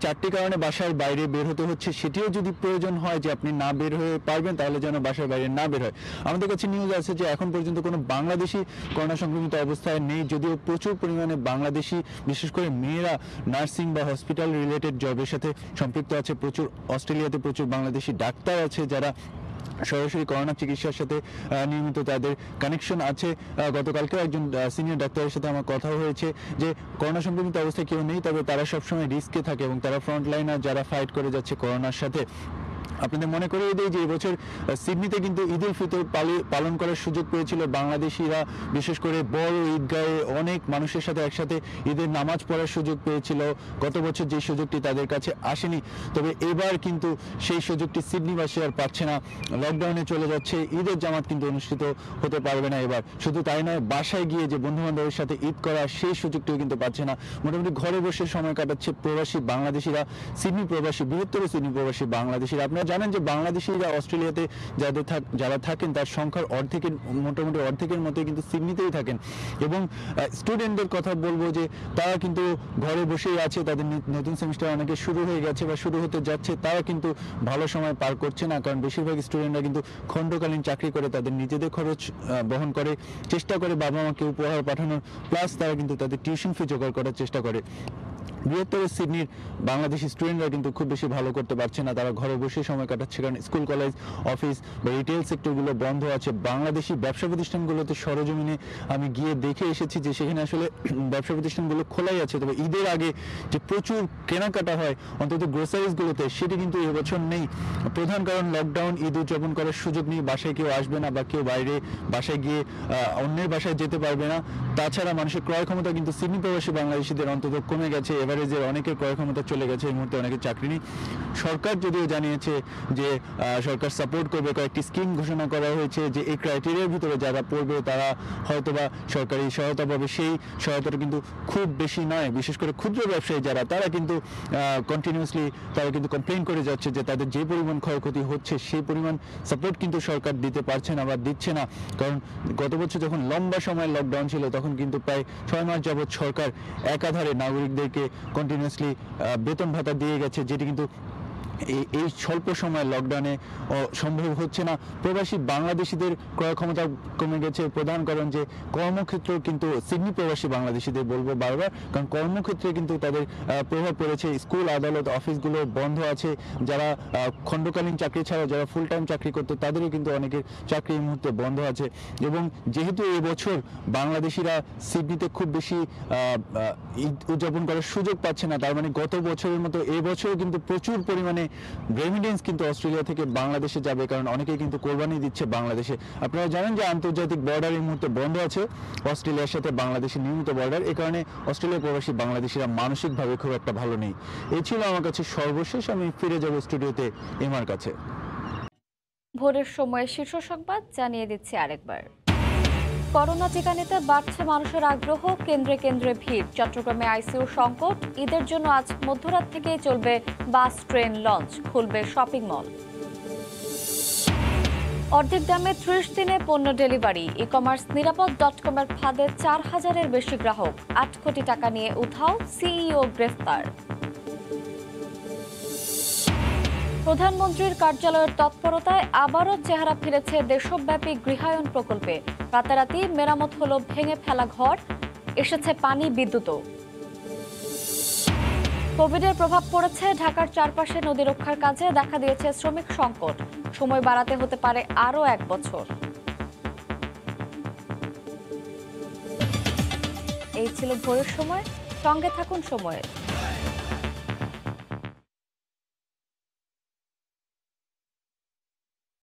4টি কারণে বাসার বাইরে বের হতে হচ্ছে সেটিও যদি প্রয়োজন হয় যে আপনি না বের হয়ে পারবেন তাহলে যেন বাসার বাইরে না বের হয়। আমাদের কাছে নিউজ আছে যে এখন পর্যন্ত কোনো বাংলাদেশি করোনা সংক্রমিত অবস্থায় নেই, যদিও প্রচুর পরিমাণে বাংলাদেশি বিশেষ করে মেয়েরা নার্সিং বা হসপিটাল রিলেটেড জবের সাথে সম্পৃক্ত আছে। প্রচুর অস্ট্রেলিয়াতে প্রচুর বাংলাদেশি ডাক্তার আছে যারা সরাসরি করোনা চিকিৎসার সাথে নিয়মিত তাদের কানেকশন আছে। গতকালকেও একজন সিনিয়র ডাক্তারের সাথে আমার কথা হয়েছে যে করোনা সংক্রমিত অবস্থায় কেউ নেই, তবে তারা সবসময় রিস্কে থাকে এবং তারা ফ্রন্ট লাইনার যারা ফাইট করে যাচ্ছে করোনার সাথে। আপনাদের মনে করিয়ে দিই যে এবছর সিডনিতে কিন্তু ঈদ উল ফিতর পালন করার সুযোগ পেয়েছিল বাংলাদেশিরা, বিশেষ করে বড় ঈদগাহে অনেক মানুষের সাথে একসাথে ঈদের নামাজ পড়ার সুযোগ পেয়েছিল। গত বছর যে সুযোগটি তাদের কাছে আসেনি, তবে এবার কিন্তু সেই সুযোগটি সিডনিবাসী আর পাচ্ছে না। লকডাউনে চলে যাচ্ছে, ঈদের জামাত কিন্তু অনুষ্ঠিত হতে পারবে না এবার। শুধু তাই নয়, বাসায় গিয়ে যে বন্ধু বান্ধবের সাথে ঈদ করা সেই সুযোগটিও কিন্তু পাচ্ছে না। মোটামুটি ঘরে বসে সময় কাটাচ্ছে প্রবাসী বাংলাদেশিরা, সিডনি প্রবাসী, বৃহত্তর সিডনি প্রবাসী বাংলাদেশিরা। আপনারা জানেন যে বাংলাদেশিরা অস্ট্রেলিয়াতে যারা থাকেন তার সংখ্যার মোটামুটি অর্ধেকের মতোই কিন্তু সিডনিতেই থাকেন। এবং স্টুডেন্টদের কথা বলবো যে তারা কিন্তু ঘরে বসেই আছে, তাদের নতুন সেমিস্টার অনেকে শুরু হয়ে গেছে বা শুরু হতে যাচ্ছে, তারা কিন্তু ভালো সময় পার করছে না, কারণ বেশিরভাগ স্টুডেন্টরা কিন্তু খণ্ডকালীন চাকরি করে তাদের নিজেদের খরচ বহন করে, চেষ্টা করে বাবা মাকে উপহার পাঠানোর, প্লাস তারা কিন্তু তাদের টিউশন ফি জোগাড় করার চেষ্টা করে। বৃহত্তর সিডনির বাংলাদেশি স্টুডেন্টরা কিন্তু খুব বেশি ভালো করতে পারছে না, তারা ঘরে বসে সময় কাটাচ্ছে, কারণ স্কুল কলেজ অফিস বা রিটেল সেক্টরগুলো বন্ধ আছে। বাংলাদেশি ব্যবসা প্রতিষ্ঠানগুলোতে সরজমিনে আমি গিয়ে দেখে এসেছি যে সেখানে আসলে ব্যবসা প্রতিষ্ঠানগুলো খোলাই আছে, তবে ঈদের আগে যে প্রচুর কেনাকাটা হয় অন্তত গ্রোসারিজগুলোতে সেটি কিন্তু এবছর নেই। প্রধান কারণ লকডাউন, ঈদ উদযাপন করার সুযোগ নেই, বাসায় কেউ আসবে না বা কেউ বাইরে বাসায় গিয়ে অন্যের বাসায় যেতে পারবে না। তাছাড়া মানুষের ক্রয় ক্ষমতা কিন্তু সিডনি প্রবাসী বাংলাদেশিদের অন্তত কমে গেছে, এভারেজের অনেকের ক্রয় ক্ষমতা চলে গেছে, এই মুহূর্তে অনেকের চাকরি নেই। সরকার যদিও জানিয়েছে যে সরকার সাপোর্ট করবে, কয়েকটি স্কিম ঘোষণা করা হয়েছে যে এই ক্রাইটেরিয়ার ভিতরে যারা পড়বে তারা হয়তোবা সরকারি সহায়তা পাবে। সেই সহায়তাটা কিন্তু খুব বেশি নয়, বিশেষ করে ক্ষুদ্র ব্যবসায়ী যারা তারা কিন্তু কন্টিনিউয়াসলি তারা কিন্তু কমপ্লেইন করে যাচ্ছে যে তাদের যে পরিমাণ ক্ষয়ক্ষতি হচ্ছে সেই পরিমাণ সাপোর্ট কিন্তু সরকার দিতে পারছে না বা দিচ্ছে না। কারণ গত বছর যখন লম্বা সময় লকডাউন ছিল তখন কিন্তু প্রায় 6 মাস যাবৎ সরকার একাধারে নাগরিকদেরকে কন্টিনিউয়াসলি বেতন ভাতা দিয়ে গেছে, যেটি কিন্তু এই স্বল্প সময় লকডাউনে সম্ভব হচ্ছে না। প্রবাসী বাংলাদেশিদের ক্রয় ক্ষমতা কমে গেছে, প্রধান কারণ যে কর্মক্ষেত্র কিন্তু সিডনি প্রবাসী বাংলাদেশিদের বলবো বারবার, কারণ কর্মক্ষেত্রে কিন্তু তাদের প্রভাব পড়েছে। স্কুল আদালত অফিসগুলো বন্ধ আছে, যারা খণ্ডকালীন চাকরি ছাড়া যারা ফুল টাইম চাকরি করতো তাদেরও কিন্তু অনেকের চাকরি এই মুহূর্তে বন্ধ আছে। এবং যেহেতু এবছর বাংলাদেশিরা সিডনিতে খুব বেশি ঈদ উদযাপন করার সুযোগ পাচ্ছে না, তার মানে গত বছরের মতো এবছরও কিন্তু প্রচুর পরিমাণে রেমিটেন্স কিন্তু অস্ট্রেলিয়া থেকে বাংলাদেশে যাবে, কারণ অনেকেই কিন্তু কোরবানি দিচ্ছে বাংলাদেশে। আপনারা জানেন যে আন্তর্জাতিক বর্ডার এই মুহূর্তে বন্ধ আছে, অস্ট্রেলিয়ার সাথে বাংলাদেশের নিয়মিত বর্ডার, এই কারণে অস্ট্রেলিয়া প্রবাসী বাংলাদেশিরা মানসিকভাবে খুব একটা ভালো নেই। এই ছিল আমার কাছে সর্বশেষ, আমি ফিরে যাব স্টুডিওতে এমার কাছে। ভোরের সময় শীর্ষ সংবাদ জানিয়ে দিচ্ছি আরেকবার। করোনা টিকা নিতে বাড়ছে মানুষের আগ্রহ, কেন্দ্রে কেন্দ্রে ভিড়। চট্টগ্রামে আইসিইউ সংকট, ঈদের জন্য আজ মধ্যরাত থেকেই চলবে বাস, ট্রেন, লঞ্চ, খুলবে শপিং মল। অর্ধেক দামে 30 দিনে পণ্য ডেলিভারি। ই কমার্স নিরাপদ.com এর ফাঁদে 4000-এর বেশি গ্রাহক, 8 কোটি টাকা নিয়ে উধাও, সিইও গ্রেফতার। প্রধানমন্ত্রীর কার্যালয়ের তৎপরতায় আবারও চেহারা ফিরেছে দেশব্যাপী গৃহায়ন প্রকল্পে। রাতারাতি মেরামত হলো ভেঙে ফেলা ঘর, এসেছে পানি, বিদ্যুৎও। কোভিডের প্রভাব পড়েছে ঢাকার চারপাশে নদী রক্ষার কাজে, দেখা দিয়েছে শ্রমিক সংকট, সময় বাড়াতে হতে পারে আরও 1 বছর। এই ছিল ভোরের সময়, সঙ্গে থাকুন সময়ের।